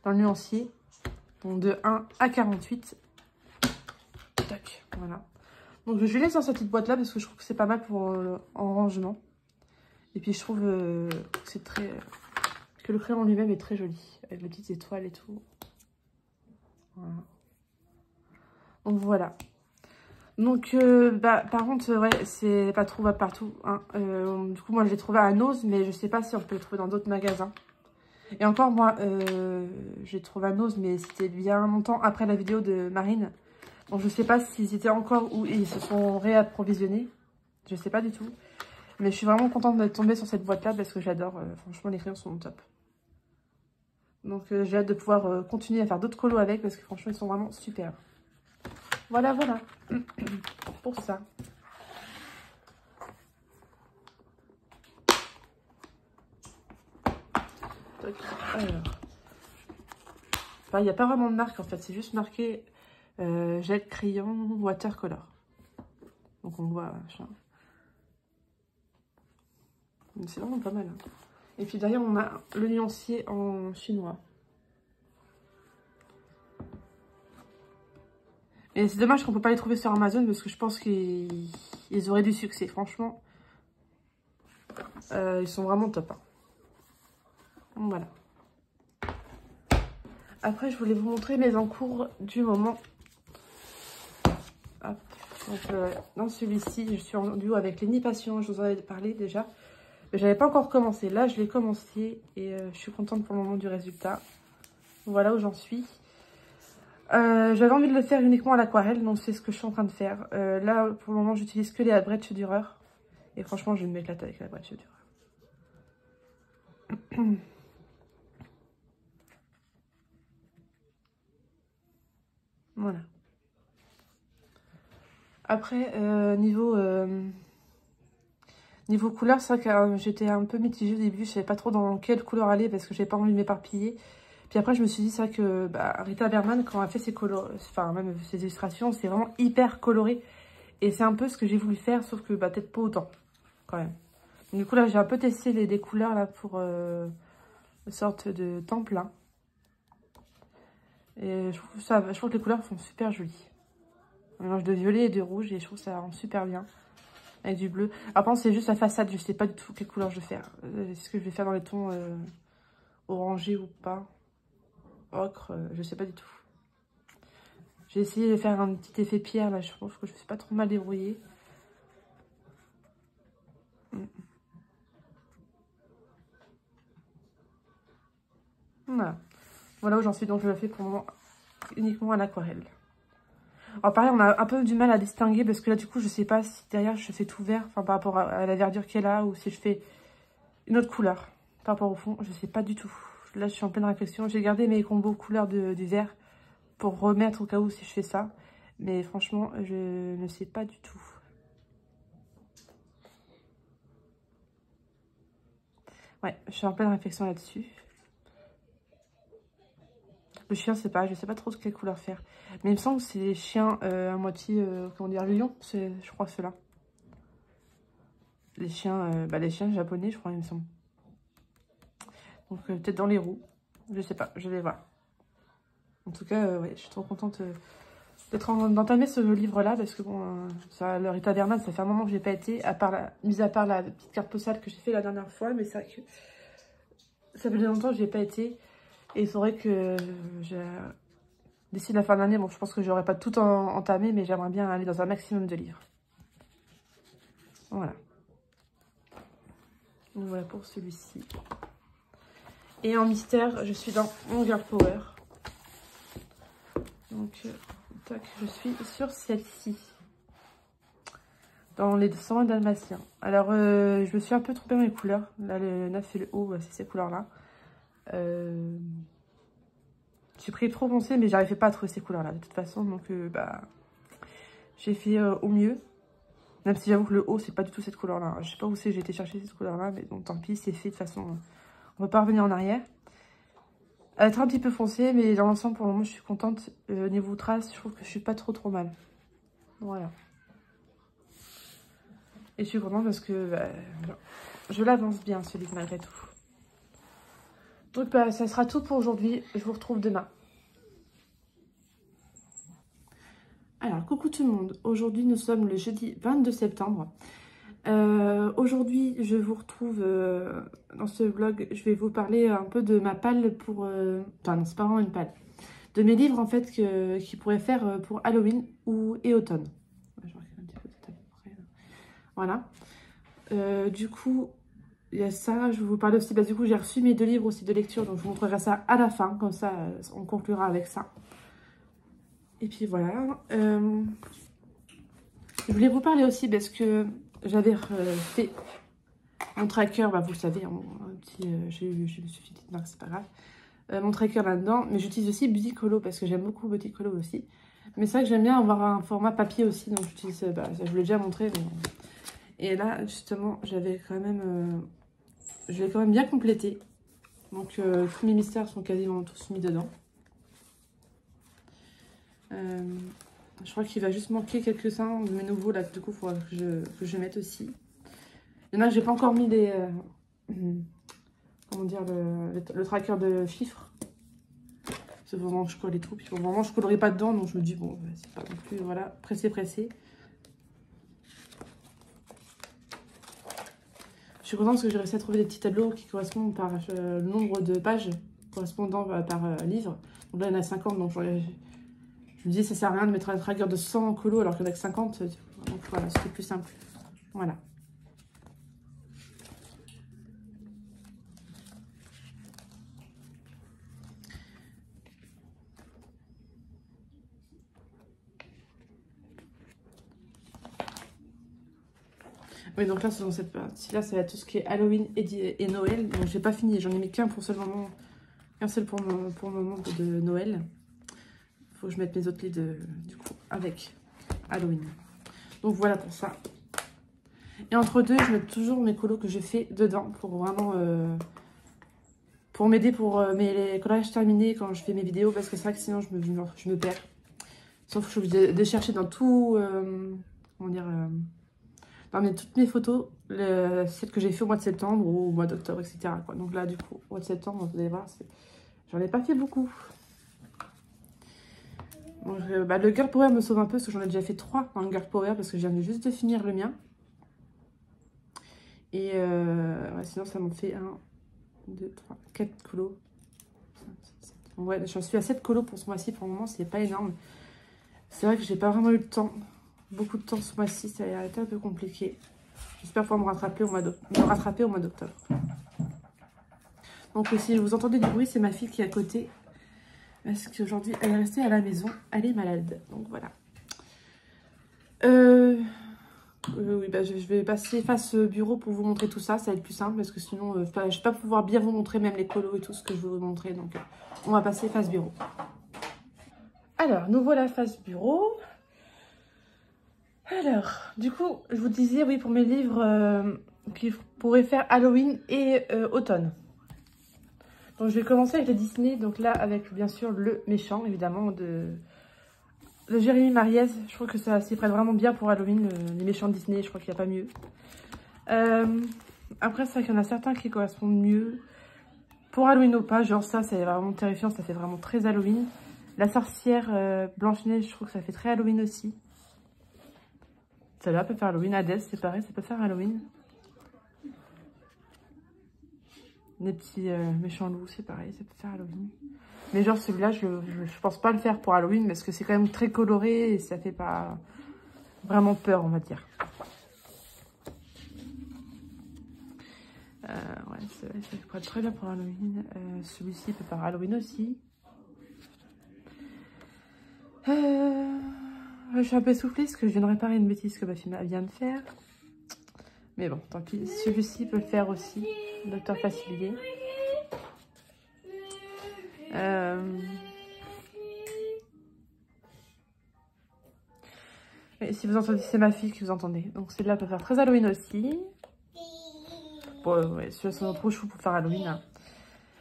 dans le nuancier. Donc, de 1 à 48. Tac, voilà. Donc, je les laisse dans cette petite boîte-là parce que je trouve que c'est pas mal pour en rangement. Et puis, je trouve que le crayon lui-même est très joli, avec les petites étoiles et tout. Voilà. Donc, voilà. Donc, par contre, ouais, c'est pas trouvable partout. Hein. Du coup, moi, je l'ai trouvé à Nose, mais je sais pas si on peut le trouver dans d'autres magasins. Et encore, moi, j'ai trouvé à Nose, mais c'était bien longtemps après la vidéo de Marine. Donc, je sais pas s'ils étaient encore ou ils se sont réapprovisionnés. Je sais pas du tout. Mais je suis vraiment contente d'être tombée sur cette boîte-là parce que j'adore. Franchement, les crayons sont top. Donc, j'ai hâte de pouvoir continuer à faire d'autres colos avec parce que franchement, ils sont vraiment super. Voilà, voilà. Pour ça. Alors. Enfin, il n'y a pas vraiment de marque en fait. C'est juste marqué gel crayon watercolor. Donc on voit. C'est vraiment pas mal. Hein. Et puis derrière, on a le nuancier en chinois. Et c'est dommage qu'on ne peut pas les trouver sur Amazon parce que je pense qu'ils auraient du succès. Franchement, ils sont vraiment top. Hein. Donc, voilà. Après, je voulais vous montrer mes encours du moment. Hop. Donc, dans celui-ci, je suis en duo avec Lenny Passion. Je vous en avais parlé déjà. Mais je n'avais pas encore commencé. Là, je l'ai commencé et je suis contente pour le moment du résultat. Voilà où j'en suis. J'avais envie de le faire uniquement à l'aquarelle, donc c'est ce que je suis en train de faire. Là, pour le moment, j'utilise que les abrettes Dürer. Et franchement, je m'éclate avec la abrettes Dürer. Voilà. Après, niveau couleur, c'est vrai que j'étais un peu mitigée au début. Je savais pas trop dans quelle couleur aller parce que j'avais pas envie de m'éparpiller. Puis après, je me suis dit, c'est vrai que Rita Berman, quand elle a fait même ses illustrations, c'est vraiment hyper coloré. Et c'est un peu ce que j'ai voulu faire, sauf que peut-être pas autant, quand même. Donc, du coup, là, j'ai un peu testé des couleurs là pour une sorte de temps plein. Et je trouve que les couleurs sont super jolies. Un mélange de violet et de rouge, et je trouve que ça rend super bien. Avec du bleu. Après, c'est juste la façade, je sais pas du tout quelle couleur je vais faire. Est-ce que je vais faire dans les tons orangés ou pas? ocre, je sais pas du tout. J'ai essayé de faire un petit effet pierre, là, je trouve que je me suis pas trop mal débrouillée. Voilà. Voilà où j'en suis, donc je le fais pour le moment uniquement à l'aquarelle. Alors pareil, on a un peu du mal à distinguer parce que là, du coup, je sais pas si derrière je fais tout vert, enfin par rapport à la verdure qui est là, ou si je fais une autre couleur par rapport au fond, je sais pas du tout. Là, je suis en pleine réflexion. J'ai gardé mes combos couleurs du vert pour remettre au cas où si je fais ça. Mais franchement, je ne sais pas du tout. Ouais, je suis en pleine réflexion là-dessus. Le chien, c'est pas, je sais pas trop de quelle couleur faire. Mais il me semble que c'est des chiens à moitié, comment dire, lion, je crois ceux-là. Les chiens japonais, je crois, il me semble. Donc peut-être dans les roues, je sais pas, je vais voir. En tout cas, ouais, je suis trop contente d'entamer ce livre-là parce que bon, le Rita Bernard, ça fait un moment que j'ai pas été, mis à part la petite carte postale que j'ai fait la dernière fois, mais c'est vrai que ça fait longtemps que j'ai pas été. Et c'est vrai que d'ici la fin de l'année, bon, je pense que j'aurai pas tout entamé, mais j'aimerais bien aller dans un maximum de livres. Voilà. Donc voilà pour celui-ci. Et en mystère, je suis dans mon Girl Power. Donc, tac, je suis sur celle-ci. Dans les 201 dalmatiens. Alors, je me suis un peu trompée dans les couleurs. Là, le 9 et le haut, c'est ces couleurs-là. J'ai pris trop foncé, mais j'arrivais pas à trouver ces couleurs-là, de toute façon. Donc, j'ai fait au mieux. Même si j'avoue que le haut, c'est pas du tout cette couleur-là. Je sais pas où c'est que j'ai été chercher cette couleur-là, mais donc tant pis, c'est fait. De toute façon, on va pas revenir en arrière. Elle est un petit peu foncée, mais dans l'ensemble, pour le moment, je suis contente. Niveau traces, je trouve que je suis pas trop mal. Voilà. Et je suis contente parce que je l'avance bien, ce livre, malgré tout. Donc, ça sera tout pour aujourd'hui. Je vous retrouve demain. Alors, coucou tout le monde. Aujourd'hui, nous sommes le jeudi 22 septembre. Aujourd'hui, je vous retrouve dans ce vlog. Je vais vous parler un peu de ma palle pour... Enfin, non, c'est pas vraiment une palle. De mes livres, en fait, qui pourraient faire pour Halloween et automne. Je vais regarder un petit peu tout à peu près, là. Voilà. Du coup, il y a ça. Je vais vous parler aussi... Bah, du coup, j'ai reçu mes 2 livres aussi de lecture. Donc, je vous montrerai ça à la fin. Comme ça, on conclura avec ça. Et puis, voilà. Je voulais vous parler aussi parce que j'avais fait mon tracker, bah vous le savez, je me suis fait non, c'est pas grave. Mon tracker là-dedans, mais j'utilise aussi Budicolo parce que j'aime beaucoup Budicolo aussi. Mais c'est vrai que j'aime bien avoir un format papier aussi, donc j'utilise, ça, je vous l'ai déjà montré. Mais... Et là, justement, je l'ai quand même bien complété. Donc, tous mes mystères sont quasiment tous mis dedans. Je crois qu'il va juste manquer quelques-uns de mes nouveaux là, du coup, il faudra que je mette aussi. Il y en a que j'ai pas encore mis comment dire, le tracker de chiffres. C'est vraiment je colle et tout. Puis au moment, je collerai pas dedans, donc je me dis, bon, c'est pas non plus, voilà, pressé. Je suis contente parce que j'ai réussi à trouver des petits tableaux qui correspondent par le nombre de pages correspondant par livre. Donc là, il y en a 50, donc je me dis, ça sert à rien de mettre un tracker de 100 colos alors qu'il n'y en a que 50. Donc voilà, c'était plus simple. Voilà. Oui, donc là, c'est dans cette partie-là, ça va être tout ce qui est Halloween et Noël. Donc, j'ai pas fini. J'en ai mis qu'un pour qu'un seul pour le moment de Noël. Il faut que je mette mes autres livres, du coup, avec Halloween. Donc, voilà pour ça. Et entre deux, je mets toujours mes colos que j'ai fait dedans pour vraiment... pour m'aider pour les collages terminés quand je fais mes vidéos. Parce que c'est vrai que sinon, je me perds. Sauf que je suis obligée de chercher dans tout... comment dire... toutes mes photos, celles que j'ai fait au mois de septembre ou au mois d'octobre, etc. quoi. Donc là, du coup, au mois de septembre, vous allez voir, j'en ai pas fait beaucoup. Donc, le Girl Power me sauve un peu parce que j'en ai déjà fait 3 dans le Girl Power parce que je viens juste de finir le mien. Et sinon, ça m'en fait 1, 2, 3, 4 colos. 5, 6, 7, Ouais, j'en suis à 7 colos pour ce mois-ci. Pour le moment, c'est pas énorme. C'est vrai que j'ai pas vraiment eu le temps. Beaucoup de temps ce mois-ci, ça a été un peu compliqué. J'espère pouvoir me rattraper au mois d'octobre. Donc si vous entendez du bruit, c'est ma fille qui est à côté. Parce qu'aujourd'hui, elle est restée à la maison. Elle est malade. Donc voilà. Oui, bah, je vais passer face bureau pour vous montrer tout ça. Ça va être plus simple parce que sinon, je ne vais pas pouvoir bien vous montrer même les colos et tout ce que je veux vous montrer. Donc, on va passer face bureau. Alors, nous voilà face bureau. Alors, du coup, je vous disais, oui, pour mes livres qui pourraient faire Halloween et automne. Donc, je vais commencer avec les Disney. Donc là, avec bien sûr le méchant, évidemment, de Jérémy Mariez. Je trouve que ça s'y prête vraiment bien pour Halloween, les méchants de Disney. Je crois qu'il n'y a pas mieux. Après, c'est vrai qu'il y en a certains qui correspondent mieux. Pour Halloween ou pas, genre ça, c'est vraiment terrifiant. Ça fait vraiment très Halloween. La sorcière Blanche-Neige, je trouve que ça fait très Halloween aussi. Celle-là peut faire Halloween. Hades, c'est pareil, ça peut faire Halloween. Les petits méchants loups, c'est pareil, ça peut faire Halloween. Mais genre celui-là, je pense pas le faire pour Halloween parce que c'est quand même très coloré et ça fait pas vraiment peur, on va dire. Ouais, ça pourrait être très bien pour Halloween. Celui-ci peut faire Halloween aussi. Je suis un peu essoufflée parce que je viens de réparer une bêtise que ma fille vient de faire. Mais bon, tant pis. Celui-ci peut le faire aussi. Docteur Facilier. Et si vous entendez, c'est ma fille que vous entendez. Donc celle-là peut faire très Halloween aussi. Bon, ouais, ceux-là sont trop choux pour faire Halloween.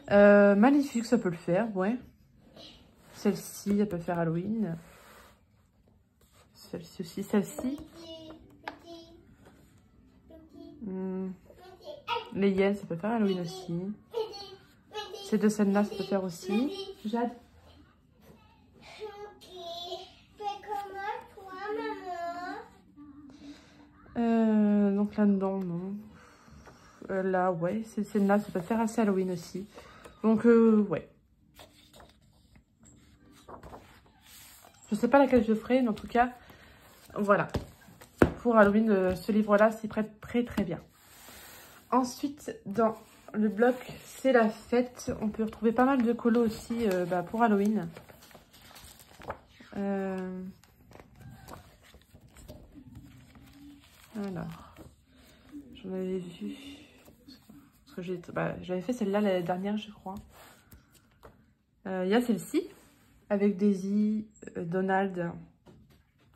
Hein. Maléfique, ça peut le faire, ouais. Celle-ci, elle peut faire Halloween. Celle-ci aussi, celle-ci. Les hyènes, ça peut faire Halloween aussi. Ces deux scènes-là, ça peut faire aussi. Jade. Donc là-dedans, non. Là, ouais, ces scènes-là, ça peut faire assez Halloween aussi. Donc, ouais. Je sais pas laquelle je ferai, mais en tout cas, voilà. Pour Halloween, ce livre-là s'y prête très très bien. Ensuite, dans le bloc C'est la fête, on peut retrouver pas mal de colos aussi pour Halloween. Alors, j'en avais vu. Parce que j'avais fait celle-là l'année dernière, je crois. Il y a celle-ci, avec Daisy, Donald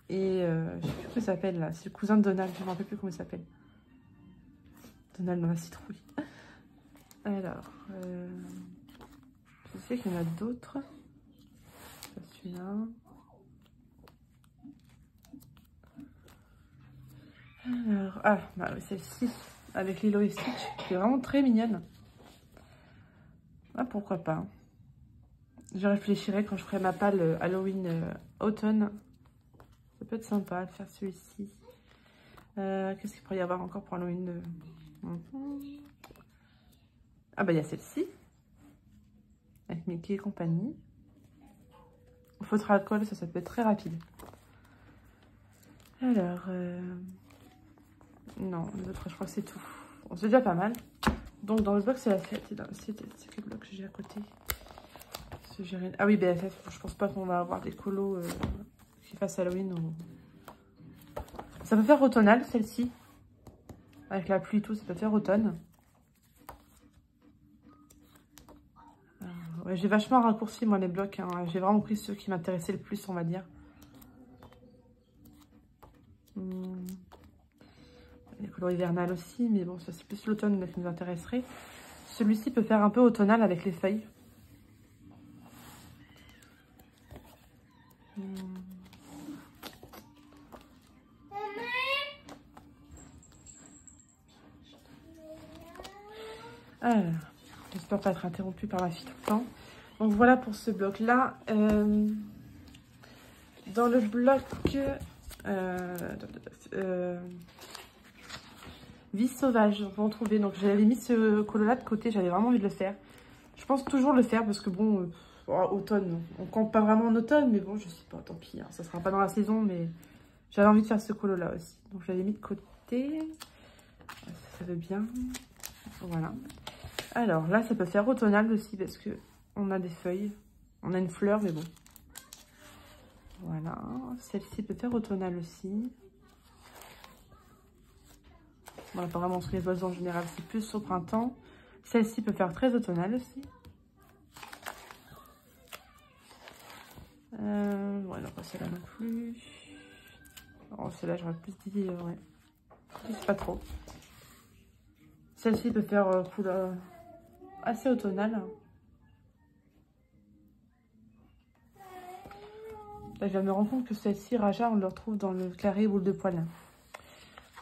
et... je sais plus comment il s'appelle là. C'est le cousin de Donald, je ne me rappelle plus comment il s'appelle. Donald dans la citrouille. Alors, je sais qu'il y en a d'autres. Celui-là. Alors, ah, bah oui, celle-ci, avec Lilo et Stitch, qui est vraiment très mignonne. Ah, pourquoi pas. Je réfléchirai quand je ferai ma palle Halloween automne. Ça peut être sympa de faire celui-ci. Qu'est-ce qu'il pourrait y avoir encore pour Halloween Ah bah il y a celle-ci. Avec Mickey et compagnie. Feutre alcool, ça peut être très rapide. Alors, non, les autres, je crois que c'est tout. Bon, c'est déjà pas mal. Donc dans le bloc, c'est la fête. C'est quel bloc j'ai à côté? Ah oui, BFF, je pense pas qu'on va avoir des colos qui fassent Halloween. Ou... Ça peut faire automnal, celle-ci. Avec la pluie et tout, ça peut faire automne. Ouais, j'ai vachement raccourci, moi, les blocs. Hein. J'ai vraiment pris ceux qui m'intéressaient le plus, on va dire. Les couleurs hivernales aussi, mais bon, ça c'est plus l'automne qui nous intéresserait. Celui-ci peut faire un peu automnal avec les feuilles. Alors, j'espère pas être interrompue par ma fille tout le temps. Donc voilà pour ce bloc-là. Dans le bloc Vie sauvage, on peut en trouver. Donc j'avais mis ce colo-là de côté, j'avais vraiment envie de le faire. Je pense toujours le faire parce que bon, automne. On compte pas vraiment en automne, mais bon, je sais pas, tant pis. Hein, ça sera pas dans la saison, mais j'avais envie de faire ce colo-là aussi. Donc, je l'avais mis de côté. Ça veut bien. Voilà. Alors, là, ça peut faire automnal aussi, parce que on a des feuilles. On a une fleur, mais bon. Voilà. Celle-ci peut faire automnal aussi. Voilà, pas vraiment sur les oiseaux en général, c'est plus au printemps. Celle-ci peut faire très automnale aussi. Ouais, non, pas celle-là non plus. Oh, celle-là, j'aurais plus dit, ouais. C'est pas trop. Celle-ci peut faire couleur assez automnale. Là, je viens de me rendre compte que celle-ci, Raja, on le retrouve dans le carré boule de poil.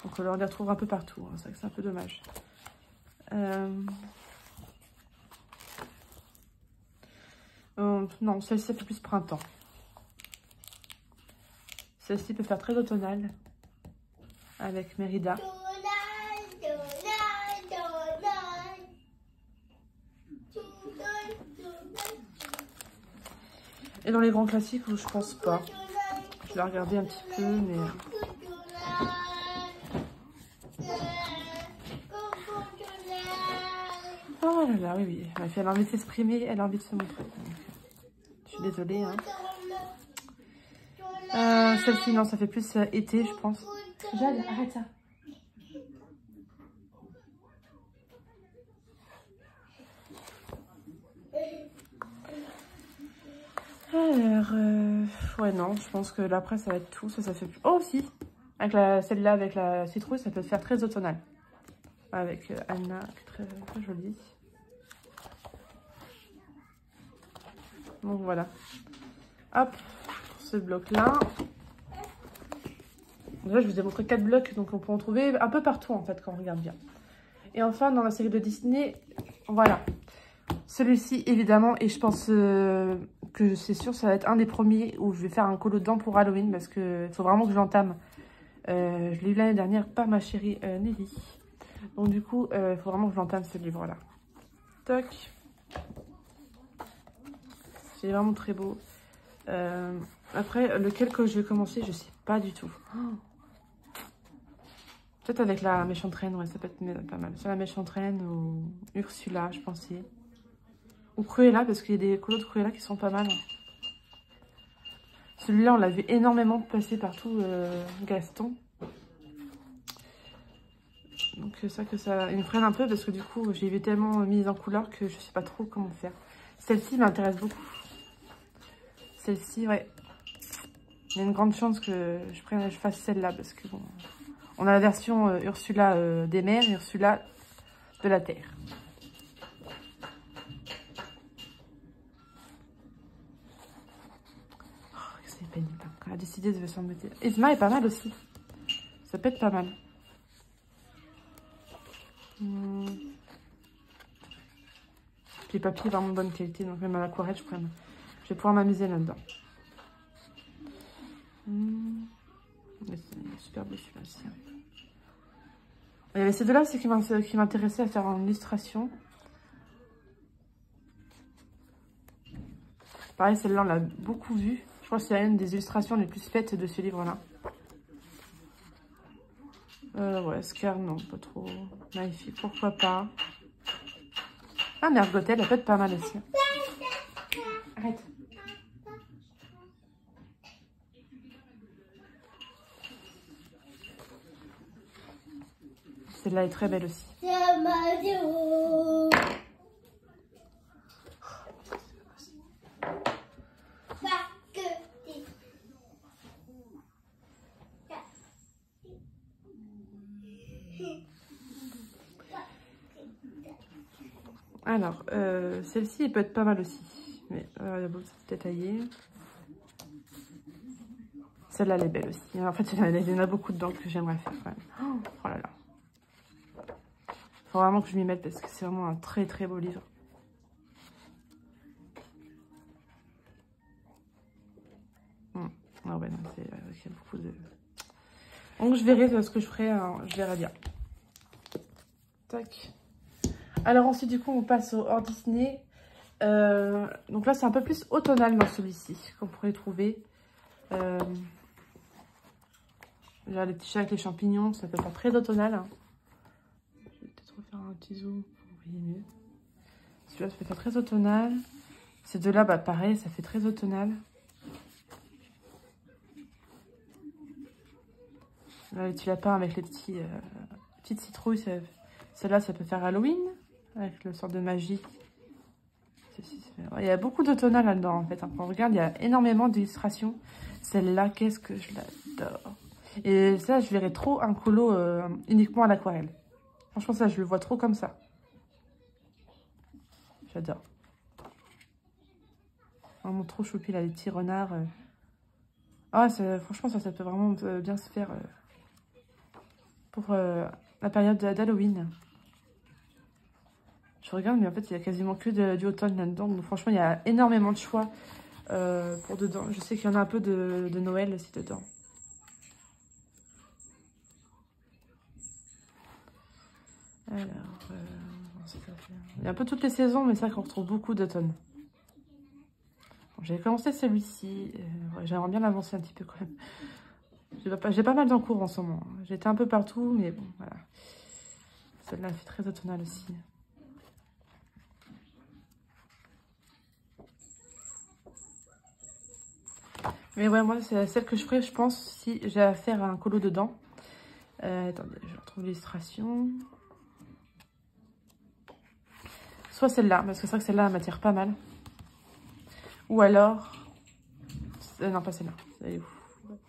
Donc, on les retrouve un peu partout. Hein. C'est vrai que c'est un peu dommage. Non, celle-ci, ça fait plus printemps. Celle-ci peut faire très automnale avec Mérida. Et dans les grands classiques, je pense pas. Je vais regarder un petit peu, mais... Oh là là, oui. Elle a envie de s'exprimer, elle a envie de se montrer. Donc, je suis désolée. Hein. Celle-ci, non, ça fait plus été, je pense. Jade, arrête ça. Alors, ouais, non, je pense que là, après, ça va être tout. Ça fait plus... Oh, si. Avec celle-là, avec la citrouille, ça peut faire très automnal. Avec Anna, très, très jolie. Donc, voilà. Hop, pour ce bloc-là. Déjà, je vous ai montré 4 blocs, donc on peut en trouver un peu partout, en fait, quand on regarde bien. Et enfin, dans la série de Disney, voilà. Celui-ci, évidemment, et je pense que c'est sûr, ça va être un des premiers où je vais faire un colo dedans pour Halloween, parce qu'il faut vraiment que je l'entame. Je l'ai eu l'année dernière par ma chérie Nelly. Donc du coup, il faut vraiment que je l'entame ce livre-là. Toc. C'est vraiment très beau. Après, lequel que je vais commencer, je sais pas du tout. Oh. Peut-être avec la méchante reine, ouais, ça peut être pas mal. Soit la méchante reine ou Ursula, je pensais. Ou Cruella, parce qu'il y a des colos de Cruella qui sont pas mal. Celui-là, on l'a vu énormément passer partout, Gaston. Donc ça, il me freine un peu parce que du coup, j'ai vu tellement mise en couleur que je sais pas trop comment faire. Celle-ci m'intéresse beaucoup. Celle-ci, ouais. Il y a une grande chance que je fasse celle-là parce que bon, on a la version Ursula des mers et Ursula de la terre. Oh, c'est pénible. Elle a décidé de s'embêter. Esma est pas mal aussi. Ça peut être pas mal. Les papiers vraiment de bonne qualité, donc même à l'aquarelle, je vais pouvoir m'amuser là-dedans. C'est super beau celui-là aussi. Il y avait ces deux-là aussi qui m'intéressaient à faire en illustration. Pareil, celle-là, on l'a beaucoup vue. Je crois que c'est une des illustrations les plus faites de ce livre-là. Ouais, Scar, non, pas trop. Magnifique, pourquoi pas. Ah, Mère Gothel, elle peut être pas mal aussi. Arrête. Celle-là est très belle aussi. Alors, celle-ci, elle peut être pas mal aussi. Mais d'abord, c'est détaillé. Celle-là, elle est belle aussi. En fait, il y en a beaucoup dedans que j'aimerais faire quand même. Oh là là. Faut vraiment que je m'y mette parce que c'est vraiment un très très beau livre. Ah ouais, non, il y a beaucoup de... Donc, je verrai ce que je ferai. Hein, je verrai bien. Tac. Alors ensuite, du coup, on passe au hors Disney. Donc là, c'est un peu plus automnal dans celui-ci qu'on pourrait trouver. Là, les petits chats avec les champignons, ça peut faire très automnal. Hein. Je vais peut-être refaire un petit zoom pour que vous voyez mieux. Celui-là, ça peut faire très automnal. Ces deux-là, bah pareil, ça fait très automnal. Là, les petits lapins avec les petites citrouilles, celle-là, ça peut faire Halloween, avec le sort de magie. Il y a beaucoup d'automnal là-dedans, en fait. Quand on regarde, il y a énormément d'illustrations. Celle-là, qu'est-ce que je l'adore. Et ça, je verrais trop un colo uniquement à l'aquarelle. Franchement, ça, je le vois trop comme ça. J'adore. Vraiment trop choupi, là, les petits renards. Ah, franchement, ça peut vraiment bien se faire pour la période d'Halloween. Je regarde, mais en fait, il y a quasiment que du automne là-dedans. Donc, franchement, il y a énormément de choix pour dedans. Je sais qu'il y en a un peu de Noël aussi dedans. Alors, il y a un peu toutes les saisons, mais c'est vrai qu'on retrouve beaucoup d'automne. Bon, j'avais commencé celui-ci. J'aimerais bien l'avancer un petit peu quand même. J'ai pas mal d'en cours en ce moment. J'étais un peu partout, mais bon, voilà. Celle-là fait très automnale aussi. Mais ouais, moi, c'est celle que je ferais, je pense, si j'ai à faire un colo dedans. Attendez, je retrouve l'illustration. Soit celle-là, parce que c'est vrai que celle-là, elle m'attire pas mal. Ou alors... non, pas celle-là. Elle est où?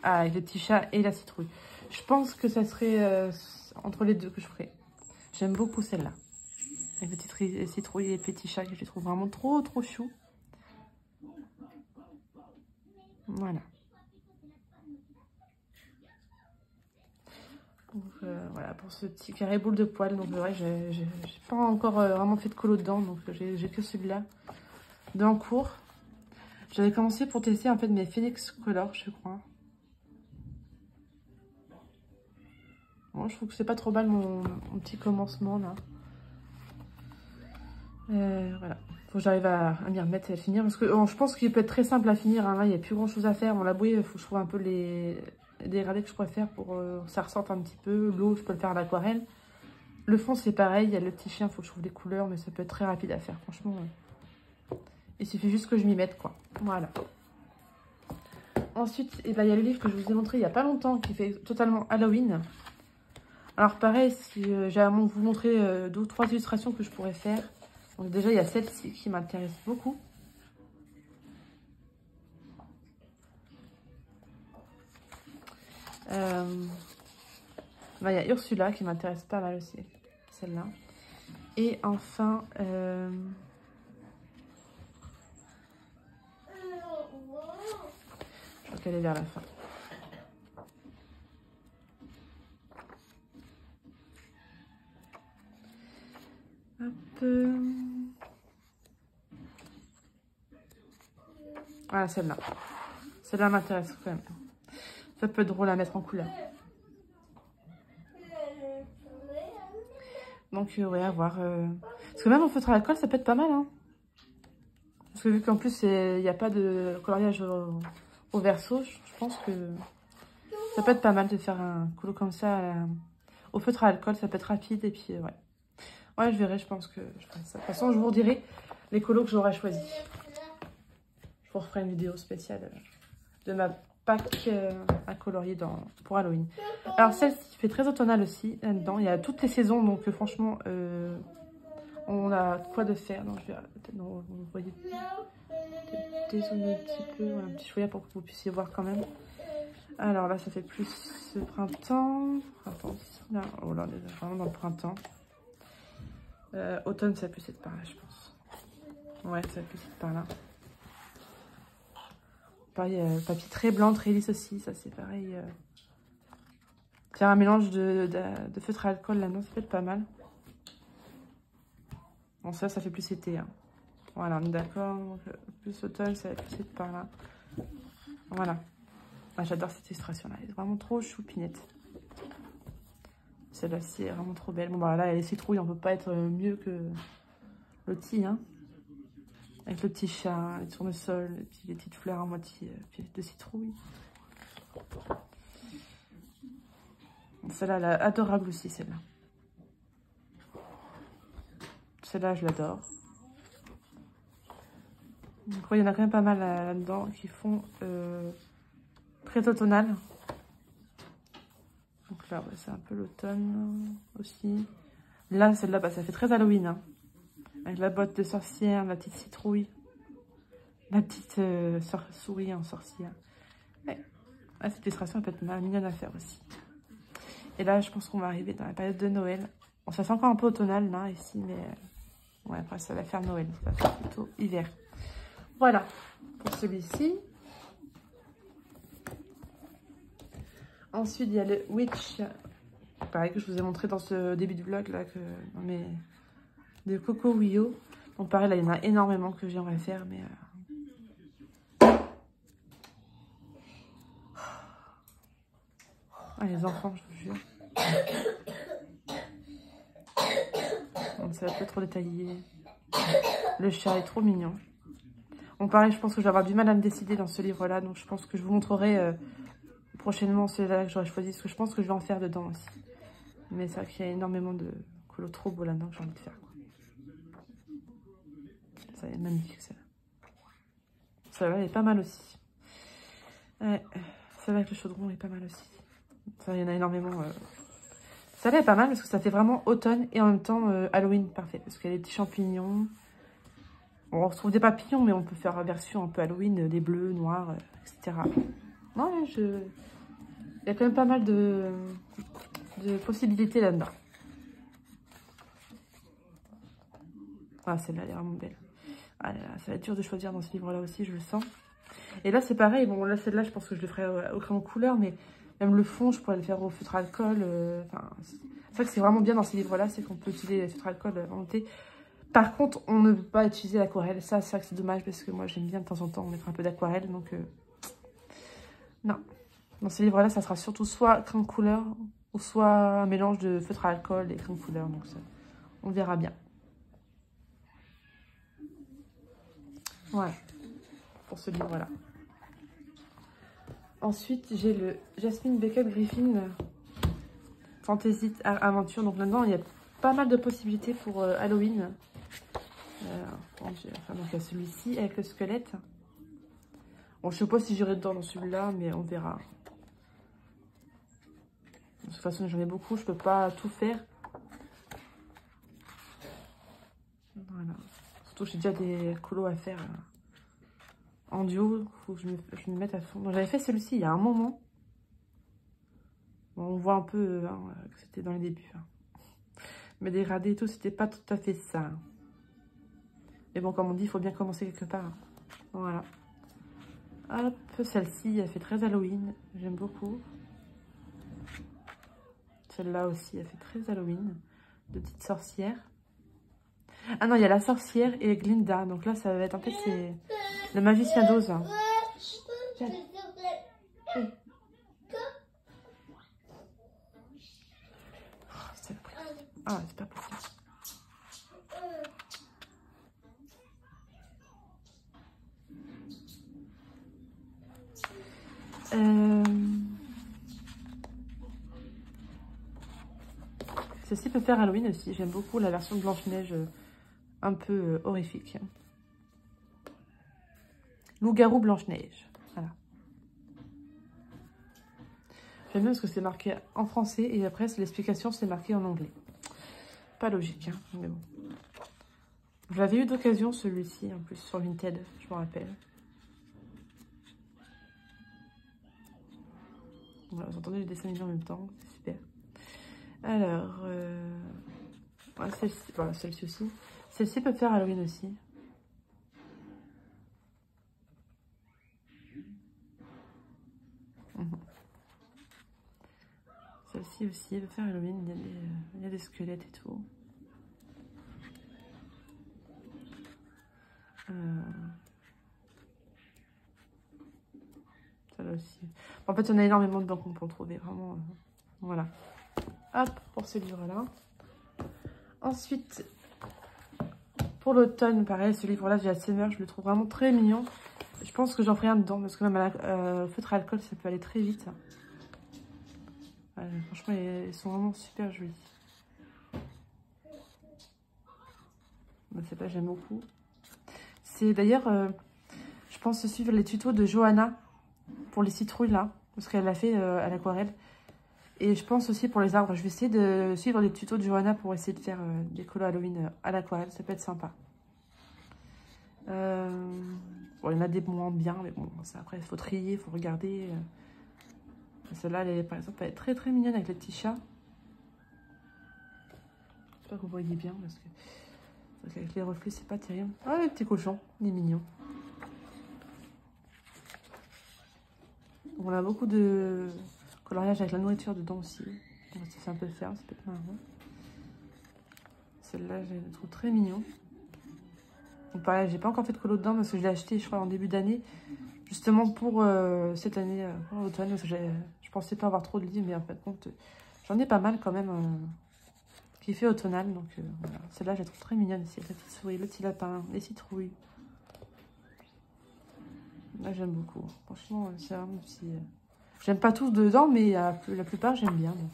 Ah, avec le petit chat et la citrouille. Je pense que ça serait entre les deux que je ferais. J'aime beaucoup celle-là. Avec la petite citrouille et le petit chat que je trouve vraiment trop chou. Voilà. Donc, voilà pour ce petit carré boule de poil. Donc ouais, j'ai pas encore vraiment fait de colo dedans. Donc j'ai que celui-là en cours. J'avais commencé pour tester en fait mes Phoenix Color, je crois. Bon, je trouve que c'est pas trop mal mon petit commencement là. Voilà. Faut que j'arrive à m'y remettre et à finir. Parce que je pense qu'il peut être très simple à finir. Hein. Là, il n'y a plus grand chose à faire. Bon, la bouée, il faut que je trouve un peu les dégradés que je pourrais faire pour que ça ressorte un petit peu. L'eau, je peux le faire à l'aquarelle. Le fond, c'est pareil. Il y a le petit chien, il faut que je trouve les couleurs. Mais ça peut être très rapide à faire, franchement. Il suffit juste que je m'y mette, quoi. Voilà. Ensuite, il y a le livre que je vous ai montré il n'y a pas longtemps, qui fait totalement Halloween. Alors pareil, si j'ai à vous montrer 2 ou 3 illustrations que je pourrais faire. Donc déjà, il y a celle-ci qui m'intéresse beaucoup. Là, il y a Ursula qui m'intéresse pas mal aussi, celle-là. Et enfin... je crois qu'elle est vers la fin. Hop. Voilà, celle-là. Celle-là m'intéresse quand même. Ça peut être drôle à mettre en couleur. Donc, ouais, à voir. Parce que même en feutre à alcool, ça peut être pas mal. Hein. Parce que vu qu'en plus, il n'y a pas de coloriage au verso, je pense que ça peut être pas mal de faire un colo comme ça au feutre à alcool. Ça peut être rapide et puis, ouais. Ouais, je verrai, je pense que je ferai ça. De toute façon, je vous redirai les colos que j'aurai choisis. Je vous referai une vidéo spéciale de ma pack à colorier pour Halloween. Alors, celle-ci fait très automnale aussi, là-dedans. Il y a toutes les saisons, donc franchement, on a quoi de faire. Non, je vais peut-être vous voyez dézoomer un petit peu, voilà, un petit chouïa pour que vous puissiez voir quand même. Alors là, ça fait plus ce printemps. Là, oh là, on est vraiment dans le printemps. Automne, ça peut être par là, je pense. Ouais, ça peut être par là. Pareil, papier très blanc, très lisse aussi. Ça, c'est pareil. Faire un mélange de feutre à alcool là-dedans, ça peut être pas mal. Bon, ça fait plus été. Hein. Voilà, on est d'accord. Plus automne, ça va plus être par là. Voilà. Ah, j'adore cette illustration-là. Elle est vraiment trop choupinette. Celle-là-ci est vraiment trop belle. Bon, bah là, les citrouilles, on peut pas être mieux que l'outil, hein. Avec le petit chat, les tournesols, les petites fleurs à moitié de citrouille. Celle-là, elle est adorable aussi, celle-là. Celle-là, je l'adore. Donc, il y en a quand même pas mal là-dedans qui font très automnal. Donc là, ouais, c'est un peu l'automne aussi. Là, celle-là, bah, ça fait très Halloween. Hein. Avec la botte de sorcière, la petite citrouille. La petite souris en sorcière. Ouais. Ah, cette illustration, elle peut être mignonne à faire aussi. Et là, je pense qu'on va arriver dans la période de Noël. Bon, ça fait encore un peu automnal, là, ici, mais... ouais, après, ça va faire Noël. Ça va faire plutôt hiver. Voilà, pour celui-ci. Ensuite, il y a le Witch. Pareil, que je vous ai montré dans ce début de vlog, là, dans mes... de Coco Wio. Donc, pareil, là, il y en a énormément que j'aimerais faire, mais... Ah, les enfants, je vous jure. Donc, ça va pas trop détaillé. Le chat est trop mignon. Bon, pareil, je pense que je vais avoir du mal à me décider dans ce livre-là. Donc, je pense que je vous montrerai prochainement celui-là que j'aurais choisi. Parce que je pense que je vais en faire dedans aussi. Mais c'est vrai qu'il y a énormément de colos trop beaux là-dedans que j'ai envie de faire. Quoi. Ça est magnifique, celle-là. Celle-là, elle est pas mal aussi. Ouais, celle-là avec le chaudron est pas mal aussi. Ça, il y en a énormément. Celle-là est pas mal parce que ça fait vraiment automne et en même temps Halloween parfait. Parce qu'il y a des petits champignons. Bon, on retrouve des papillons, mais on peut faire une version un peu Halloween, des bleus, noirs, etc. Ouais, il y a quand même pas mal de possibilités là-dedans. Ah, celle-là, elle est vraiment belle. Ah là là, ça va être dur de choisir dans ce livre-là aussi, je le sens. Et là, c'est pareil. Bon, là, celle-là, je pense que je le ferai au crayon couleur, mais même le fond, je pourrais le faire au feutre alcool. Enfin, c'est vrai que c'est vraiment bien dans ces livres-là, c'est qu'on peut utiliser le feutre alcool inventé. Par contre, on ne peut pas utiliser l'aquarelle. Ça, c'est vrai que c'est dommage parce que moi, j'aime bien de temps en temps mettre un peu d'aquarelle. Donc, non. Dans ces livres-là, ça sera surtout soit crayon couleur ou soit un mélange de feutre à alcool et crayon couleur. Donc, ça, on verra bien. Voilà. Pour ce livre-là. Ensuite, j'ai le Jasmine Beckett Griffin Fantasy Aventure. Donc, là-dedans, il y a pas mal de possibilités pour Halloween. Donc, il y a celui-ci avec le squelette. Bon, je sais pas si j'irai dedans dans celui-là, mais on verra. De toute façon, j'en ai beaucoup, je peux pas tout faire. Voilà. Surtout que j'ai déjà des colos à faire en duo. Il faut que je me mette à fond. J'avais fait celui-ci il y a un moment. Bon, on voit un peu que c'était dans les débuts. Hein. Mais dégradé et tout, c'était pas tout à fait ça. Mais bon, comme on dit, il faut bien commencer quelque part. Voilà. Hop, celle-ci, elle fait très Halloween. J'aime beaucoup. Celle-là aussi, elle fait très Halloween. De petites sorcières. Ah non, il y a la sorcière et Glinda. Donc là, ça va être en fait, c'est le magicien d'Oz. Hein. Ah, c'est pas possible. Ceci peut faire Halloween aussi. J'aime beaucoup la version de Blanche-Neige un peu horrifique. Loup-garou Blanche-Neige. Voilà. J'aime bien parce que c'est marqué en français et après l'explication c'est marqué en anglais. Pas logique, hein, mais bon. Je l'avais eu d'occasion celui-ci en plus sur Vinted, je me rappelle. Voilà, vous entendez les dessins animés en même temps, c'est super. Alors, ouais, celle-ci voilà, aussi. Celle-ci peut faire Halloween aussi. Celle-ci aussi peut faire Halloween. Il y a des squelettes et tout. Celle-là aussi. En fait, il y en a énormément dedans qu'on peut en trouver. Vraiment, voilà. Hop, pour ce livre-là. Ensuite, Pour l'automne, pareil, ce livre-là, j'ai Summer, je le trouve vraiment très mignon. Je pense que j'en ferai un dedans, parce que même à la feutre à alcool, ça peut aller très vite. Ouais, franchement, ils sont vraiment super jolis. C'est pas, j'aime beaucoup. C'est d'ailleurs, je pense suivre les tutos de Johanna pour les citrouilles là, parce qu'elle l'a fait à l'aquarelle. Et je pense aussi pour les arbres, je vais essayer de suivre les tutos de Johanna pour essayer de faire des colos Halloween à l'aquarelle, ça peut être sympa. Bon, il y en a des moins bien, mais bon, ça, après il faut trier, il faut regarder. Celle-là, par exemple, elle est très très mignonne avec les petits chats. J'espère que vous voyez bien, parce que avec les reflets, c'est pas terrible. Ah, les petits cochons, il est mignon. On a beaucoup de coloriage avec la nourriture dedans aussi. Ça un peu faire, ça peut être marrant. Celle-là, je la trouve très mignon. Donc pareil, j'ai pas encore fait de colo dedans parce que je l'ai acheté, je crois, en début d'année. Justement pour cette année, pour l'automne. Parce que je pensais pas avoir trop de livres, mais en fait, compte, j'en ai pas mal quand même qui fait automnal. Donc voilà. Celle-là, je la trouve très mignonne ici. La petite souris, le petit lapin, les citrouilles. Là, j'aime beaucoup. Franchement, c'est vraiment petit. J'aime pas tous dedans, mais la plupart, j'aime bien. Donc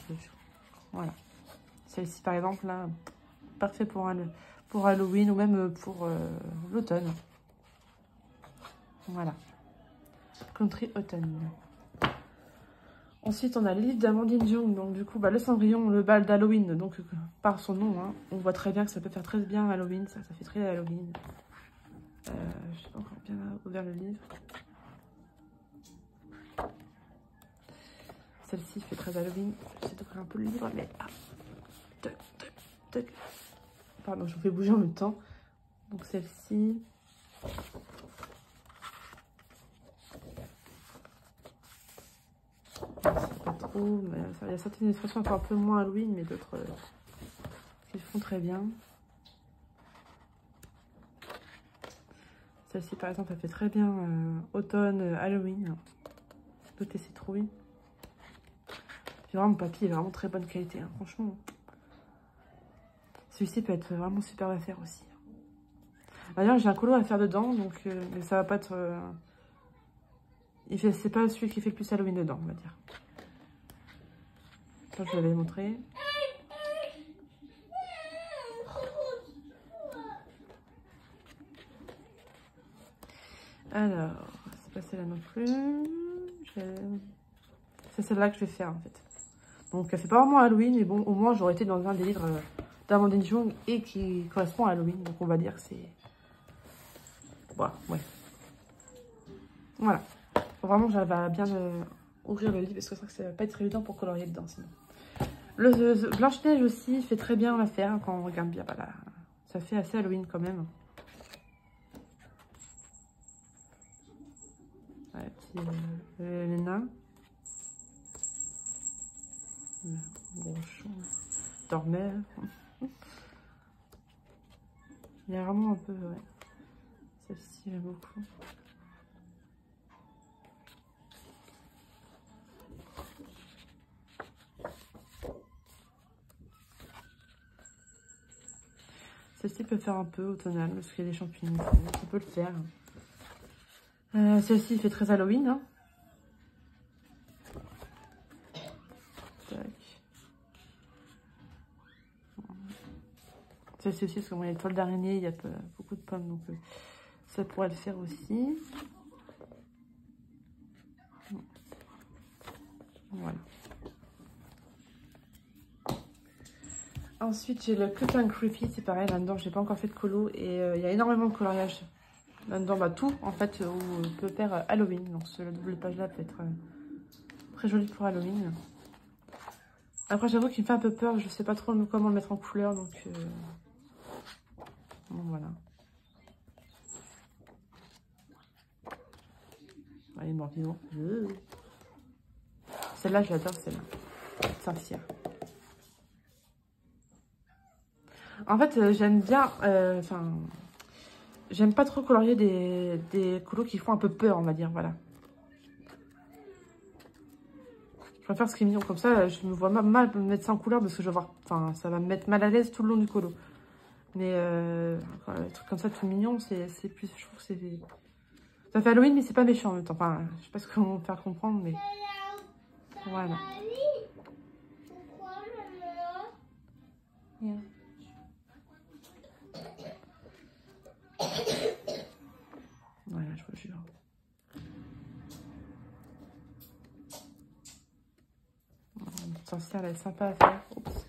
voilà. Celle-ci, par exemple, là, parfait pour Halloween ou même pour l'automne. Voilà. Country Autumn. Ensuite, on a le livre d'Amandine Jung. Donc, du coup, le Cendrillon, le bal d'Halloween. Donc, par son nom, hein, on voit très bien que ça peut faire très bien Halloween. Ça fait très Halloween. Je n'ai pas encore bien ouvert le livre. Celle-ci fait très Halloween. J'essaie d'ouvrir un peu le livre, mais... Ah. Toc, toc, toc. Pardon, je vous fais bouger en même temps. Donc, celle-ci... Pas trop, mais il y a certaines illustrations encore un peu moins Halloween, mais d'autres qui font très bien. Celle-ci, par exemple, elle fait très bien automne, Halloween. Toutes les citrouilles. Puis vraiment, le papier est vraiment très bonne qualité, hein, franchement. Celui-ci peut être vraiment super à faire aussi. D'ailleurs, j'ai un colo à faire dedans, donc mais ça va pas être... c'est pas celui qui fait le plus Halloween dedans, on va dire. Ça, je l'avais montré. Alors, c'est pas celle-là non plus. C'est celle-là que je vais faire, en fait. Donc, elle fait pas vraiment Halloween, mais bon, au moins, j'aurais été dans un des livres d'Amandine Jung et qui correspond à Halloween. Donc, on va dire que c'est... Voilà, ouais. Voilà. Faut vraiment, j'arrive à bien ouvrir le livre parce que c'est vrai que ça va pas être évident pour colorier dedans, sinon. Le Blanche-Neige aussi fait très bien l'affaire quand on regarde bien. Voilà. Ça fait assez Halloween quand même. Ouais, puis les nains. Le gros chou. Dormait. Il y a vraiment un peu, ouais. Celle-ci, j'aime beaucoup. Celle-ci peut faire un peu automnal parce qu'il y a des champignons. Ça peut le faire. Celle-ci fait très Halloween. Hein. Celle-ci aussi, parce qu'il y a une toile d'araignée, il y a beaucoup de pommes, donc ça pourrait le faire aussi. Voilà. Ensuite, j'ai le Cut and Creepy, c'est pareil, là-dedans, j'ai pas encore fait de colo, et il y a énormément de coloriage. Là-dedans, tout, en fait, où on peut faire Halloween. Donc, la double page-là peut être très jolie pour Halloween. Après, j'avoue qu'il me fait un peu peur, je sais pas trop comment le mettre en couleur, donc... Bon, voilà. Allez, mort vivant. Celle-là, je l'adore, celle-là. Saint-Cyr. En fait, j'aime bien... j'aime pas trop colorier des colos qui font un peu peur, on va dire, voilà. Je préfère ce qui est mignon, comme ça, je me vois mal me mettre ça en couleur parce que je vais voir... Enfin, ça va me mettre mal à l'aise tout le long du colo. Mais enfin, les trucs comme ça tout mignon, c'est plus, je trouve que c'est... Ça fait Halloween, mais c'est pas méchant en même temps. Enfin, je sais pas comment faire comprendre, mais voilà. Yeah. Voilà, je vous jure. Une petite sorcière, elle est sympa à faire. Oups.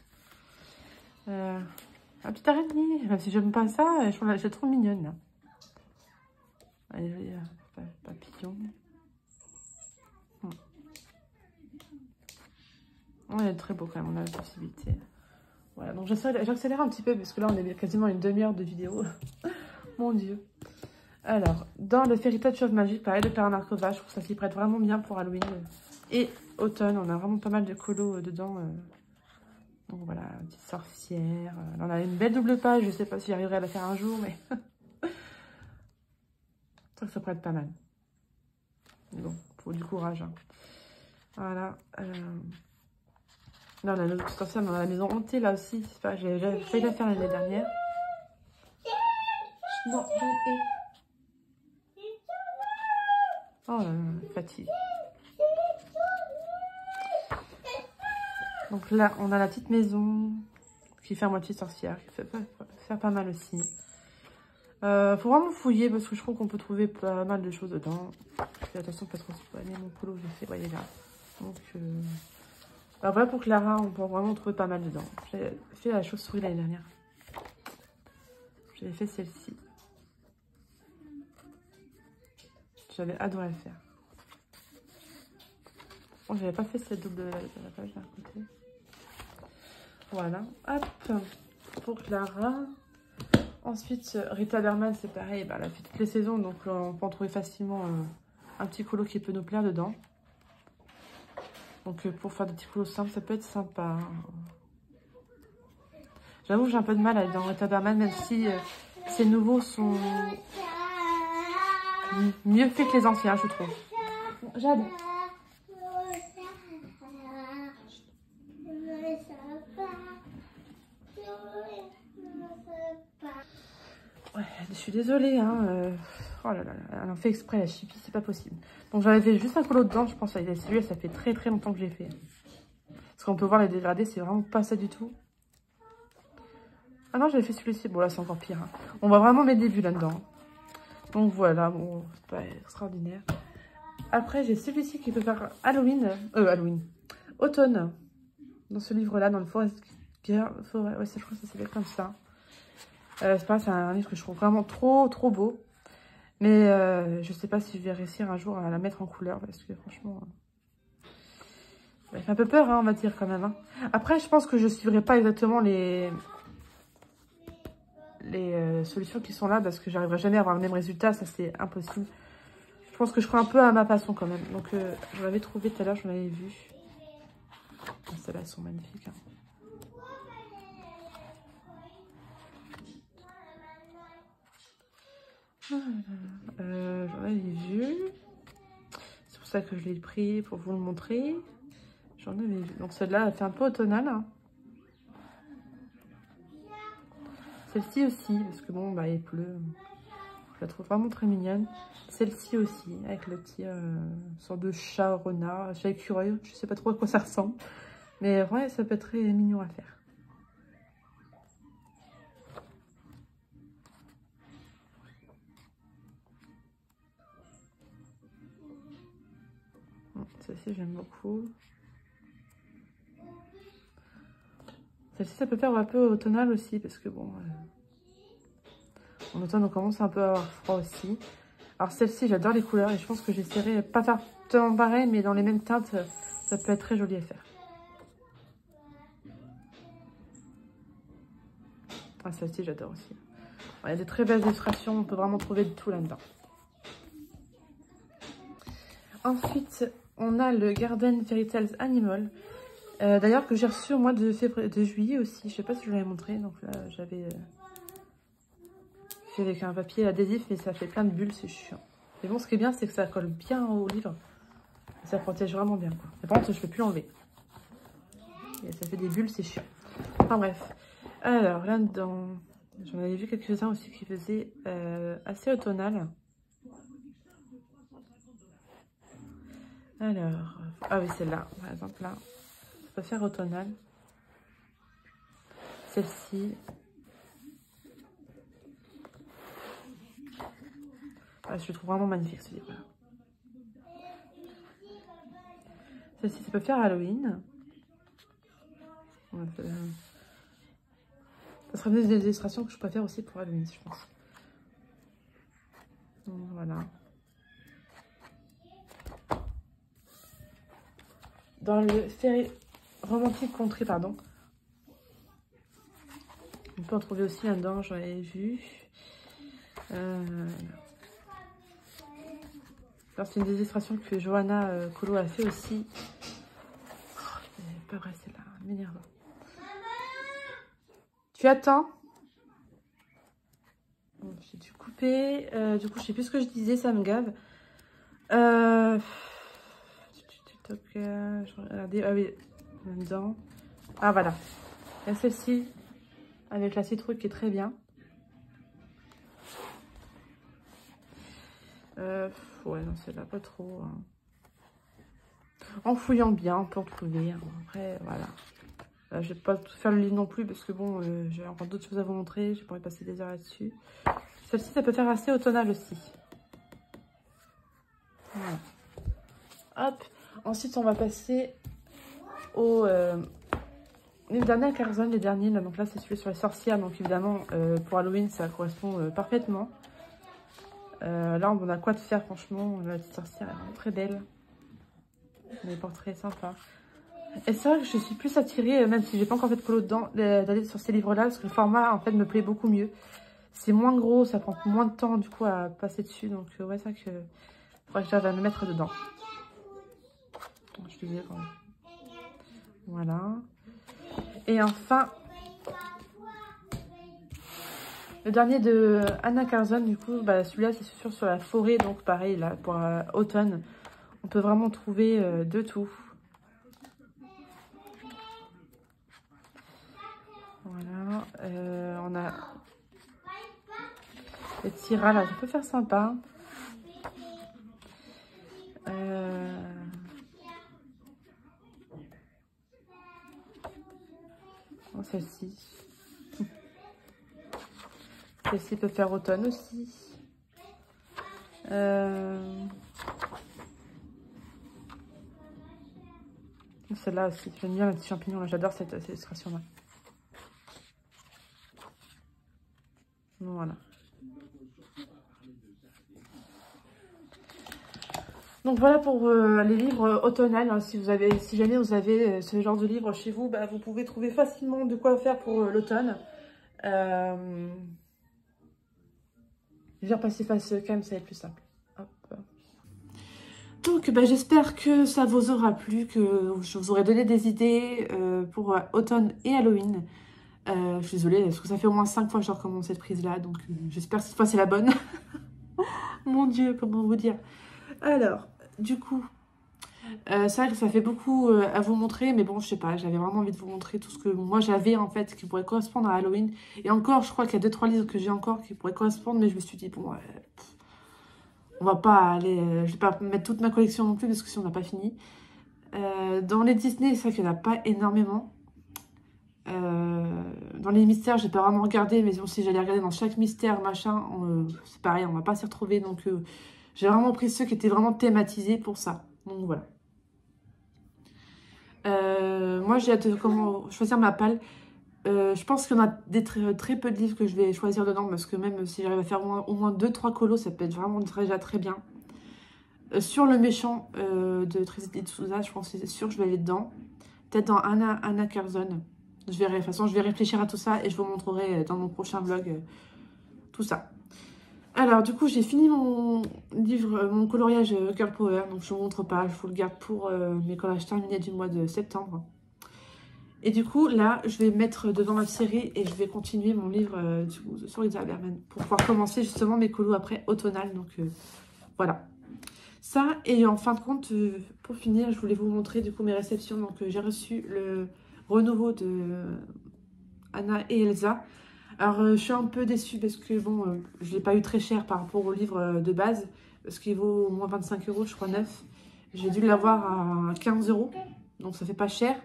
Un petit araignée, même si j'aime pas ça, je trouve la trop mignonne là. Allez, papillon. Ouais, il est très beau quand même, on a la possibilité. Voilà, donc j'accélère un petit peu parce que là on est quasiment à une demi-heure de vidéo. Mon dieu. Alors, dans le Fairy Touch of Magic, pareil, de Perrin Markova, je trouve que ça s'y prête vraiment bien pour Halloween. Et automne, on a vraiment pas mal de colos dedans. Donc voilà, une petite sorcière. Là, on a une belle double page, je sais pas si j'arriverai à la faire un jour, mais... je trouve que ça pourrait être pas mal. Mais bon, faut du courage. Hein. Voilà. Là, on a notre petite sorcière dans la maison hantée, là aussi. J'ai failli la faire l'année dernière. Non, oh là là, fatigue. Donc là, on a la petite maison qui fait à moitié sorcière, qui fait faire pas mal aussi. Faut vraiment fouiller parce que je trouve qu'on peut trouver pas mal de choses dedans. Je fais attention pas trop spoiler mon polo, je sais, voyez là. Donc voilà pour Clara, on peut vraiment trouver pas mal dedans. J'ai fait la chauve-souris l'année dernière. J'avais fait celle-ci. J'avais adoré le faire. Bon, j'avais pas fait cette double de la page d'un côté. Voilà, hop, pour Clara. Ensuite, Rita Berman, c'est pareil, bah, elle a fait toutes les saisons, donc on peut en trouver facilement un petit colo qui peut nous plaire dedans. Donc pour faire des petits colos simples, ça peut être sympa. J'avoue que j'ai un peu de mal à aller dans Rita Berman, même si ces nouveaux sont mieux faits que les anciens, je trouve. Jade. Ouais, je suis désolée, hein. Oh là là, elle en fait exprès, la chippie, c'est pas possible. Donc j'avais fait juste un colo dedans, je pense. Celui-là, ça fait très très longtemps que j'ai fait. Parce qu'on peut voir les dégradés, c'est vraiment pas ça du tout. Ah non, j'avais fait celui-ci. Bon, là, c'est encore pire. Hein. On voit vraiment mes débuts là-dedans. Donc voilà, bon, c'est pas extraordinaire. Après, j'ai celui-ci qui peut faire Halloween. Automne. Dans ce livre-là, dans le Forest Girl. Ouais, je crois que ça s'appelle comme ça. C'est pas, c'est un livre que je trouve vraiment trop beau. Mais je sais pas si je vais réussir un jour à la mettre en couleur. Parce que franchement... ça fait un peu peur, hein, on va dire quand même. Hein. Après, je pense que je suivrai pas exactement les solutions qui sont là. Parce que j'arriverai jamais à avoir le même résultat. Ça, c'est impossible. Je pense que je ferai un peu à ma façon quand même. Donc, je l'avais trouvé tout à l'heure, je l'avais vu. Celles-là, elles sont magnifiques. Hein. J'en avais vu. C'est pour ça que je l'ai pris pour vous le montrer. J'en avais vu. Donc celle-là, elle fait un peu automnale. Hein. Celle-ci aussi, parce que bon, bah il pleut. Je la trouve vraiment très mignonne. Celle-ci aussi, avec le petit sorte de chat renard, chat écureuil. Je sais pas trop à quoi ça ressemble. Mais ouais, ça peut être très mignon à faire. Celle-ci, j'aime beaucoup. Celle-ci, ça peut faire un peu automnal aussi, parce que bon... en automne, on commence un peu à avoir froid aussi. Alors celle-ci, j'adore les couleurs et je pense que j'essaierai pas faire tellement pareil, mais dans les mêmes teintes, ça peut être très joli à faire. Ah, celle-ci, j'adore aussi. Il y a des très belles illustrations, on peut vraiment trouver de tout là-dedans. Ensuite, on a le Garden Fairy Tales Animal. D'ailleurs, que j'ai reçu au mois de juillet aussi. Je sais pas si je vous l'avais montré. Donc là, j'avais fait avec un papier adhésif, mais ça fait plein de bulles, c'est chiant. Mais bon, ce qui est bien, c'est que ça colle bien au livre. Ça protège vraiment bien, quoi. Mais par contre, je ne peux plus l'enlever. Ça fait des bulles, c'est chiant. Enfin bref. Alors, là-dedans, J'en avais vu quelques-uns aussi qui faisaient assez automnal. Alors, ah oui, celle-là, par exemple, là, ça peut faire automnal. Celle-ci. Ah, je le trouve vraiment magnifique, ce livre-là. Celle-ci, ça peut faire Halloween. Ça sera des illustrations que je préfère aussi pour Halloween, je pense. Donc, voilà. Dans le Fairy Romantique Country, pardon. On peut en trouver aussi là-dedans, j'en ai vu. Alors, c'est une des illustrations que Johanna Colo a fait aussi. C'est pas vrai, c'est là, m'énerve. Tu attends? Bon, j'ai dû couper. Du coup, je sais plus ce que je disais, ça me gave. Regardez, ah oui, dedans. Ah voilà. Il y a celle-ci avec la citrouille qui est très bien. Ouais, non, celle-là, pas trop. Hein. En fouillant bien, on peut en trouver. Hein. Après, voilà. Là, je vais pas tout faire le livre non plus parce que bon, j'ai encore d'autres choses à vous montrer. J'ai pas envie de passer des heures là-dessus. Celle-ci, ça peut faire assez automnal aussi. Voilà. Hop. Ensuite, on va passer au livre d'Anna Carson, les derniers. Là. Donc là, c'est celui sur les sorcières. Donc évidemment, pour Halloween, ça correspond parfaitement. Là, on a quoi de faire, franchement. La petite sorcière est vraiment très belle. Des portraits sympas. Et c'est vrai que je suis plus attirée, même si j'ai pas encore fait de colo dedans, d'aller sur ces livres-là, parce que le format, en fait, me plaît beaucoup mieux. C'est moins gros, ça prend moins de temps, du coup, à passer dessus. Donc, ouais, c'est vrai que faudrait que j'arrive à me mettre dedans. Je te dis quand même. Voilà. Et enfin, le dernier de Anna Carson, du coup, bah, celui-là, c'est sûr sur la forêt. Donc, pareil, là, pour automne, on peut vraiment trouver de tout. Voilà. On a le Tira, là, ça peut faire sympa. Celle-ci. Celle-ci peut faire automne aussi. Celle-là aussi, j'aime bien les petits champignons, j'adore cette illustration-là. Voilà. Donc voilà pour les livres automnales. Hein, si jamais vous avez ce genre de livre chez vous, bah, vous pouvez trouver facilement de quoi faire pour l'automne. Je vais repasser face cam, ça va être plus simple. Hop. Donc bah, j'espère que ça vous aura plu, que je vous aurai donné des idées pour automne et Halloween. Je suis désolée, parce que ça fait au moins 5 fois que je recommence cette prise-là, donc j'espère que cette fois c'est la bonne. Mon Dieu, comment vous dire. Alors, du coup, c'est vrai que ça fait beaucoup à vous montrer, mais bon, je sais pas, j'avais vraiment envie de vous montrer tout ce que moi j'avais en fait, qui pourrait correspondre à Halloween. Et encore, je crois qu'il y a 2-3 livres que j'ai encore qui pourraient correspondre, mais je me suis dit, bon, on va pas aller, je vais pas mettre toute ma collection non plus, parce que si on n'a pas fini. Dans les Disney, c'est vrai qu'il n'y en a pas énormément. Dans les mystères, j'ai pas vraiment regardé, mais bon, si j'allais regarder dans chaque mystère, machin, c'est pareil, on va pas s'y retrouver. Donc, j'ai vraiment pris ceux qui étaient vraiment thématisés pour ça. Donc, voilà. Moi, j'ai hâte de comment choisir ma palle. Je pense qu'il y en a des très peu de livres que je vais choisir dedans, parce que même si j'arrive à faire au moins 2-3 colos, ça peut être vraiment déjà très bien. Sur le méchant de Trinity de Souza, je pense que c'est sûr que je vais aller dedans. Peut-être dans Anna Carson. Je verrai, de toute façon, je vais réfléchir à tout ça et je vous montrerai dans mon prochain vlog tout ça. Alors, du coup, j'ai fini mon livre, mon coloriage Girl Power. Donc, je ne vous montre pas, je vous le garde pour mes collages terminés du mois de septembre. Et du coup, là, je vais mettre devant ma série et je vais continuer mon livre du coup, sur Lisa Berman pour pouvoir commencer justement mes colos après automnal. Donc, voilà. Ça, et en fin de compte, pour finir, je voulais vous montrer du coup mes réceptions. Donc, j'ai reçu le renouveau de Anna et Elsa. Alors, je suis un peu déçue parce que, bon, je ne l'ai pas eu très cher par rapport au livre de base. Parce qu'il vaut au moins 25 euros, je crois, neuf. J'ai dû l'avoir à 15 euros. Donc, ça fait pas cher.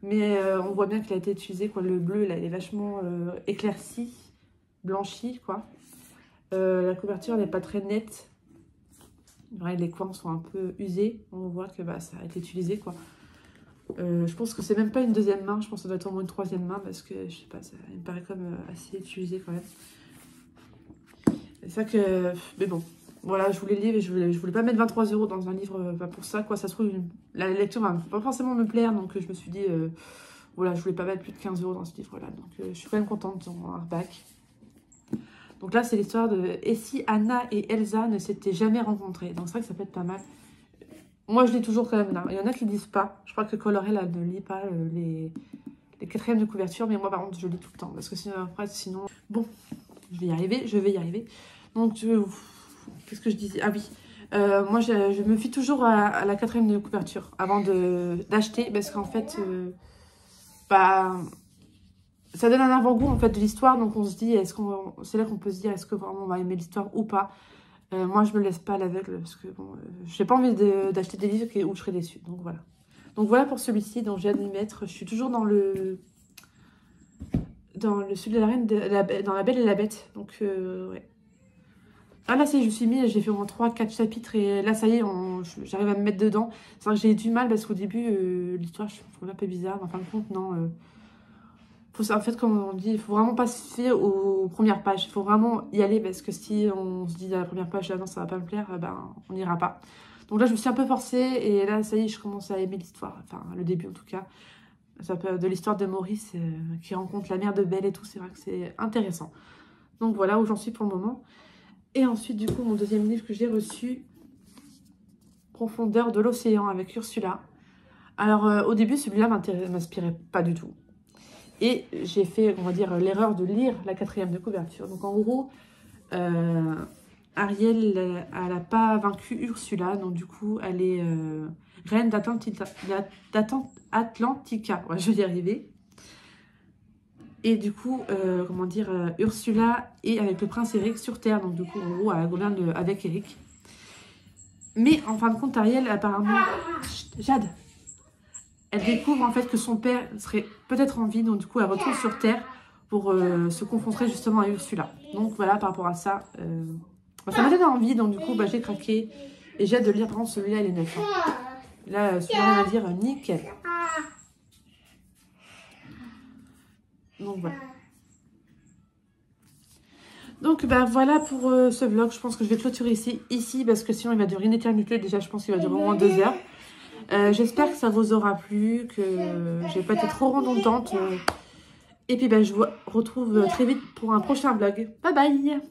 Mais on voit bien qu'il a été utilisé, quoi. Le bleu, là, il est vachement éclairci, blanchi, quoi. La couverture, elle n'est pas très nette. Ouais, les coins sont un peu usés. On voit que bah, ça a été utilisé, quoi. Je pense que c'est même pas une deuxième main. Je pense que ça doit être au moins une troisième main parce que, je sais pas, ça il me paraît comme assez utilisé, quand même. C'est ça que... Mais bon, voilà, je voulais le livre et je voulais pas mettre 23 euros dans un livre bah, pour ça, quoi. Ça se trouve, la lecture va pas forcément me plaire. Donc, je me suis dit... voilà, je voulais pas mettre plus de 15 euros dans ce livre-là. Donc, je suis quand même contente en hardback. Donc là, c'est l'histoire de... Et si Anna et Elsa ne s'étaient jamais rencontrées? Donc c'est vrai que ça peut être pas mal. Moi, je lis toujours quand même là. Il y en a qui lisent pas. Je crois que Colorel, elle ne lit pas les quatrièmes de couverture. Mais moi, par contre, je lis tout le temps. Parce que sinon, après, sinon... Bon, je vais y arriver. Donc, qu'est-ce que je disais? Ah oui. Moi, je me fie toujours à la quatrième de couverture avant d'acheter. Parce qu'en fait, bah... ça donne un avant-goût en fait de l'histoire, donc on se dit, c'est là qu'on peut se dire, est-ce que vraiment on va aimer l'histoire ou pas. Moi, je me laisse pas à l'aveugle parce que bon, j'ai pas envie d'acheter des livres où je serais déçue. Donc voilà. Donc voilà pour celui-ci, dont j'ai hâte de m'y mettre. Je suis toujours dans le celui de la reine, dans La Belle et la Bête. Donc ouais. Ah là, ça y est, je suis mis, j'ai fait au moins 3-4 chapitres et là, ça y est, j'arrive à me mettre dedans. C'est vrai que j'ai eu du mal parce qu'au début, l'histoire, je trouvais un peu bizarre. Mais en fin de compte, non. En fait, comme on dit, il faut vraiment pas se fier aux premières pages. Il faut vraiment y aller parce que si on se dit à la première page, ah non, ça va pas me plaire, ben, on n'ira pas. Donc là, je me suis un peu forcée et là, ça y est, je commence à aimer l'histoire. Enfin, le début en tout cas. De l'histoire de Maurice qui rencontre la mère de Belle et tout. C'est vrai que c'est intéressant. Donc voilà où j'en suis pour le moment. Et ensuite, du coup, mon deuxième livre que j'ai reçu, Profondeur de l'océan avec Ursula. Alors, au début, celui-là m'inspirait pas du tout. Et j'ai fait, on va dire, l'erreur de lire la quatrième de couverture. Donc en gros, Ariel, elle n'a pas vaincu Ursula. Donc du coup, elle est reine d'Atlantica. Ouais, je vais y arriver. Et du coup, comment dire, Ursula est avec le prince Eric sur Terre. Donc du coup, en gros, elle gouverne avec Eric. Mais en fin de compte, Ariel, apparemment... Chut, Jade. Elle découvre en fait que son père serait peut-être en vie, donc du coup elle retourne sur Terre pour se confronter justement à Ursula. Donc voilà, par rapport à ça, ça m'a donné envie, donc du coup j'ai craqué et j'ai hâte de lire. Par contre, celui-là il est neuf. Hein. Là, celui-là on va dire nickel. Donc voilà. Donc voilà pour ce vlog. Je pense que je vais clôturer ici parce que sinon il va durer une éternité. Déjà, je pense qu'il va durer au moins 2 heures. J'espère que ça vous aura plu, que je vais pas été trop redondante. Et puis je vous retrouve très vite pour un prochain vlog. Bye bye!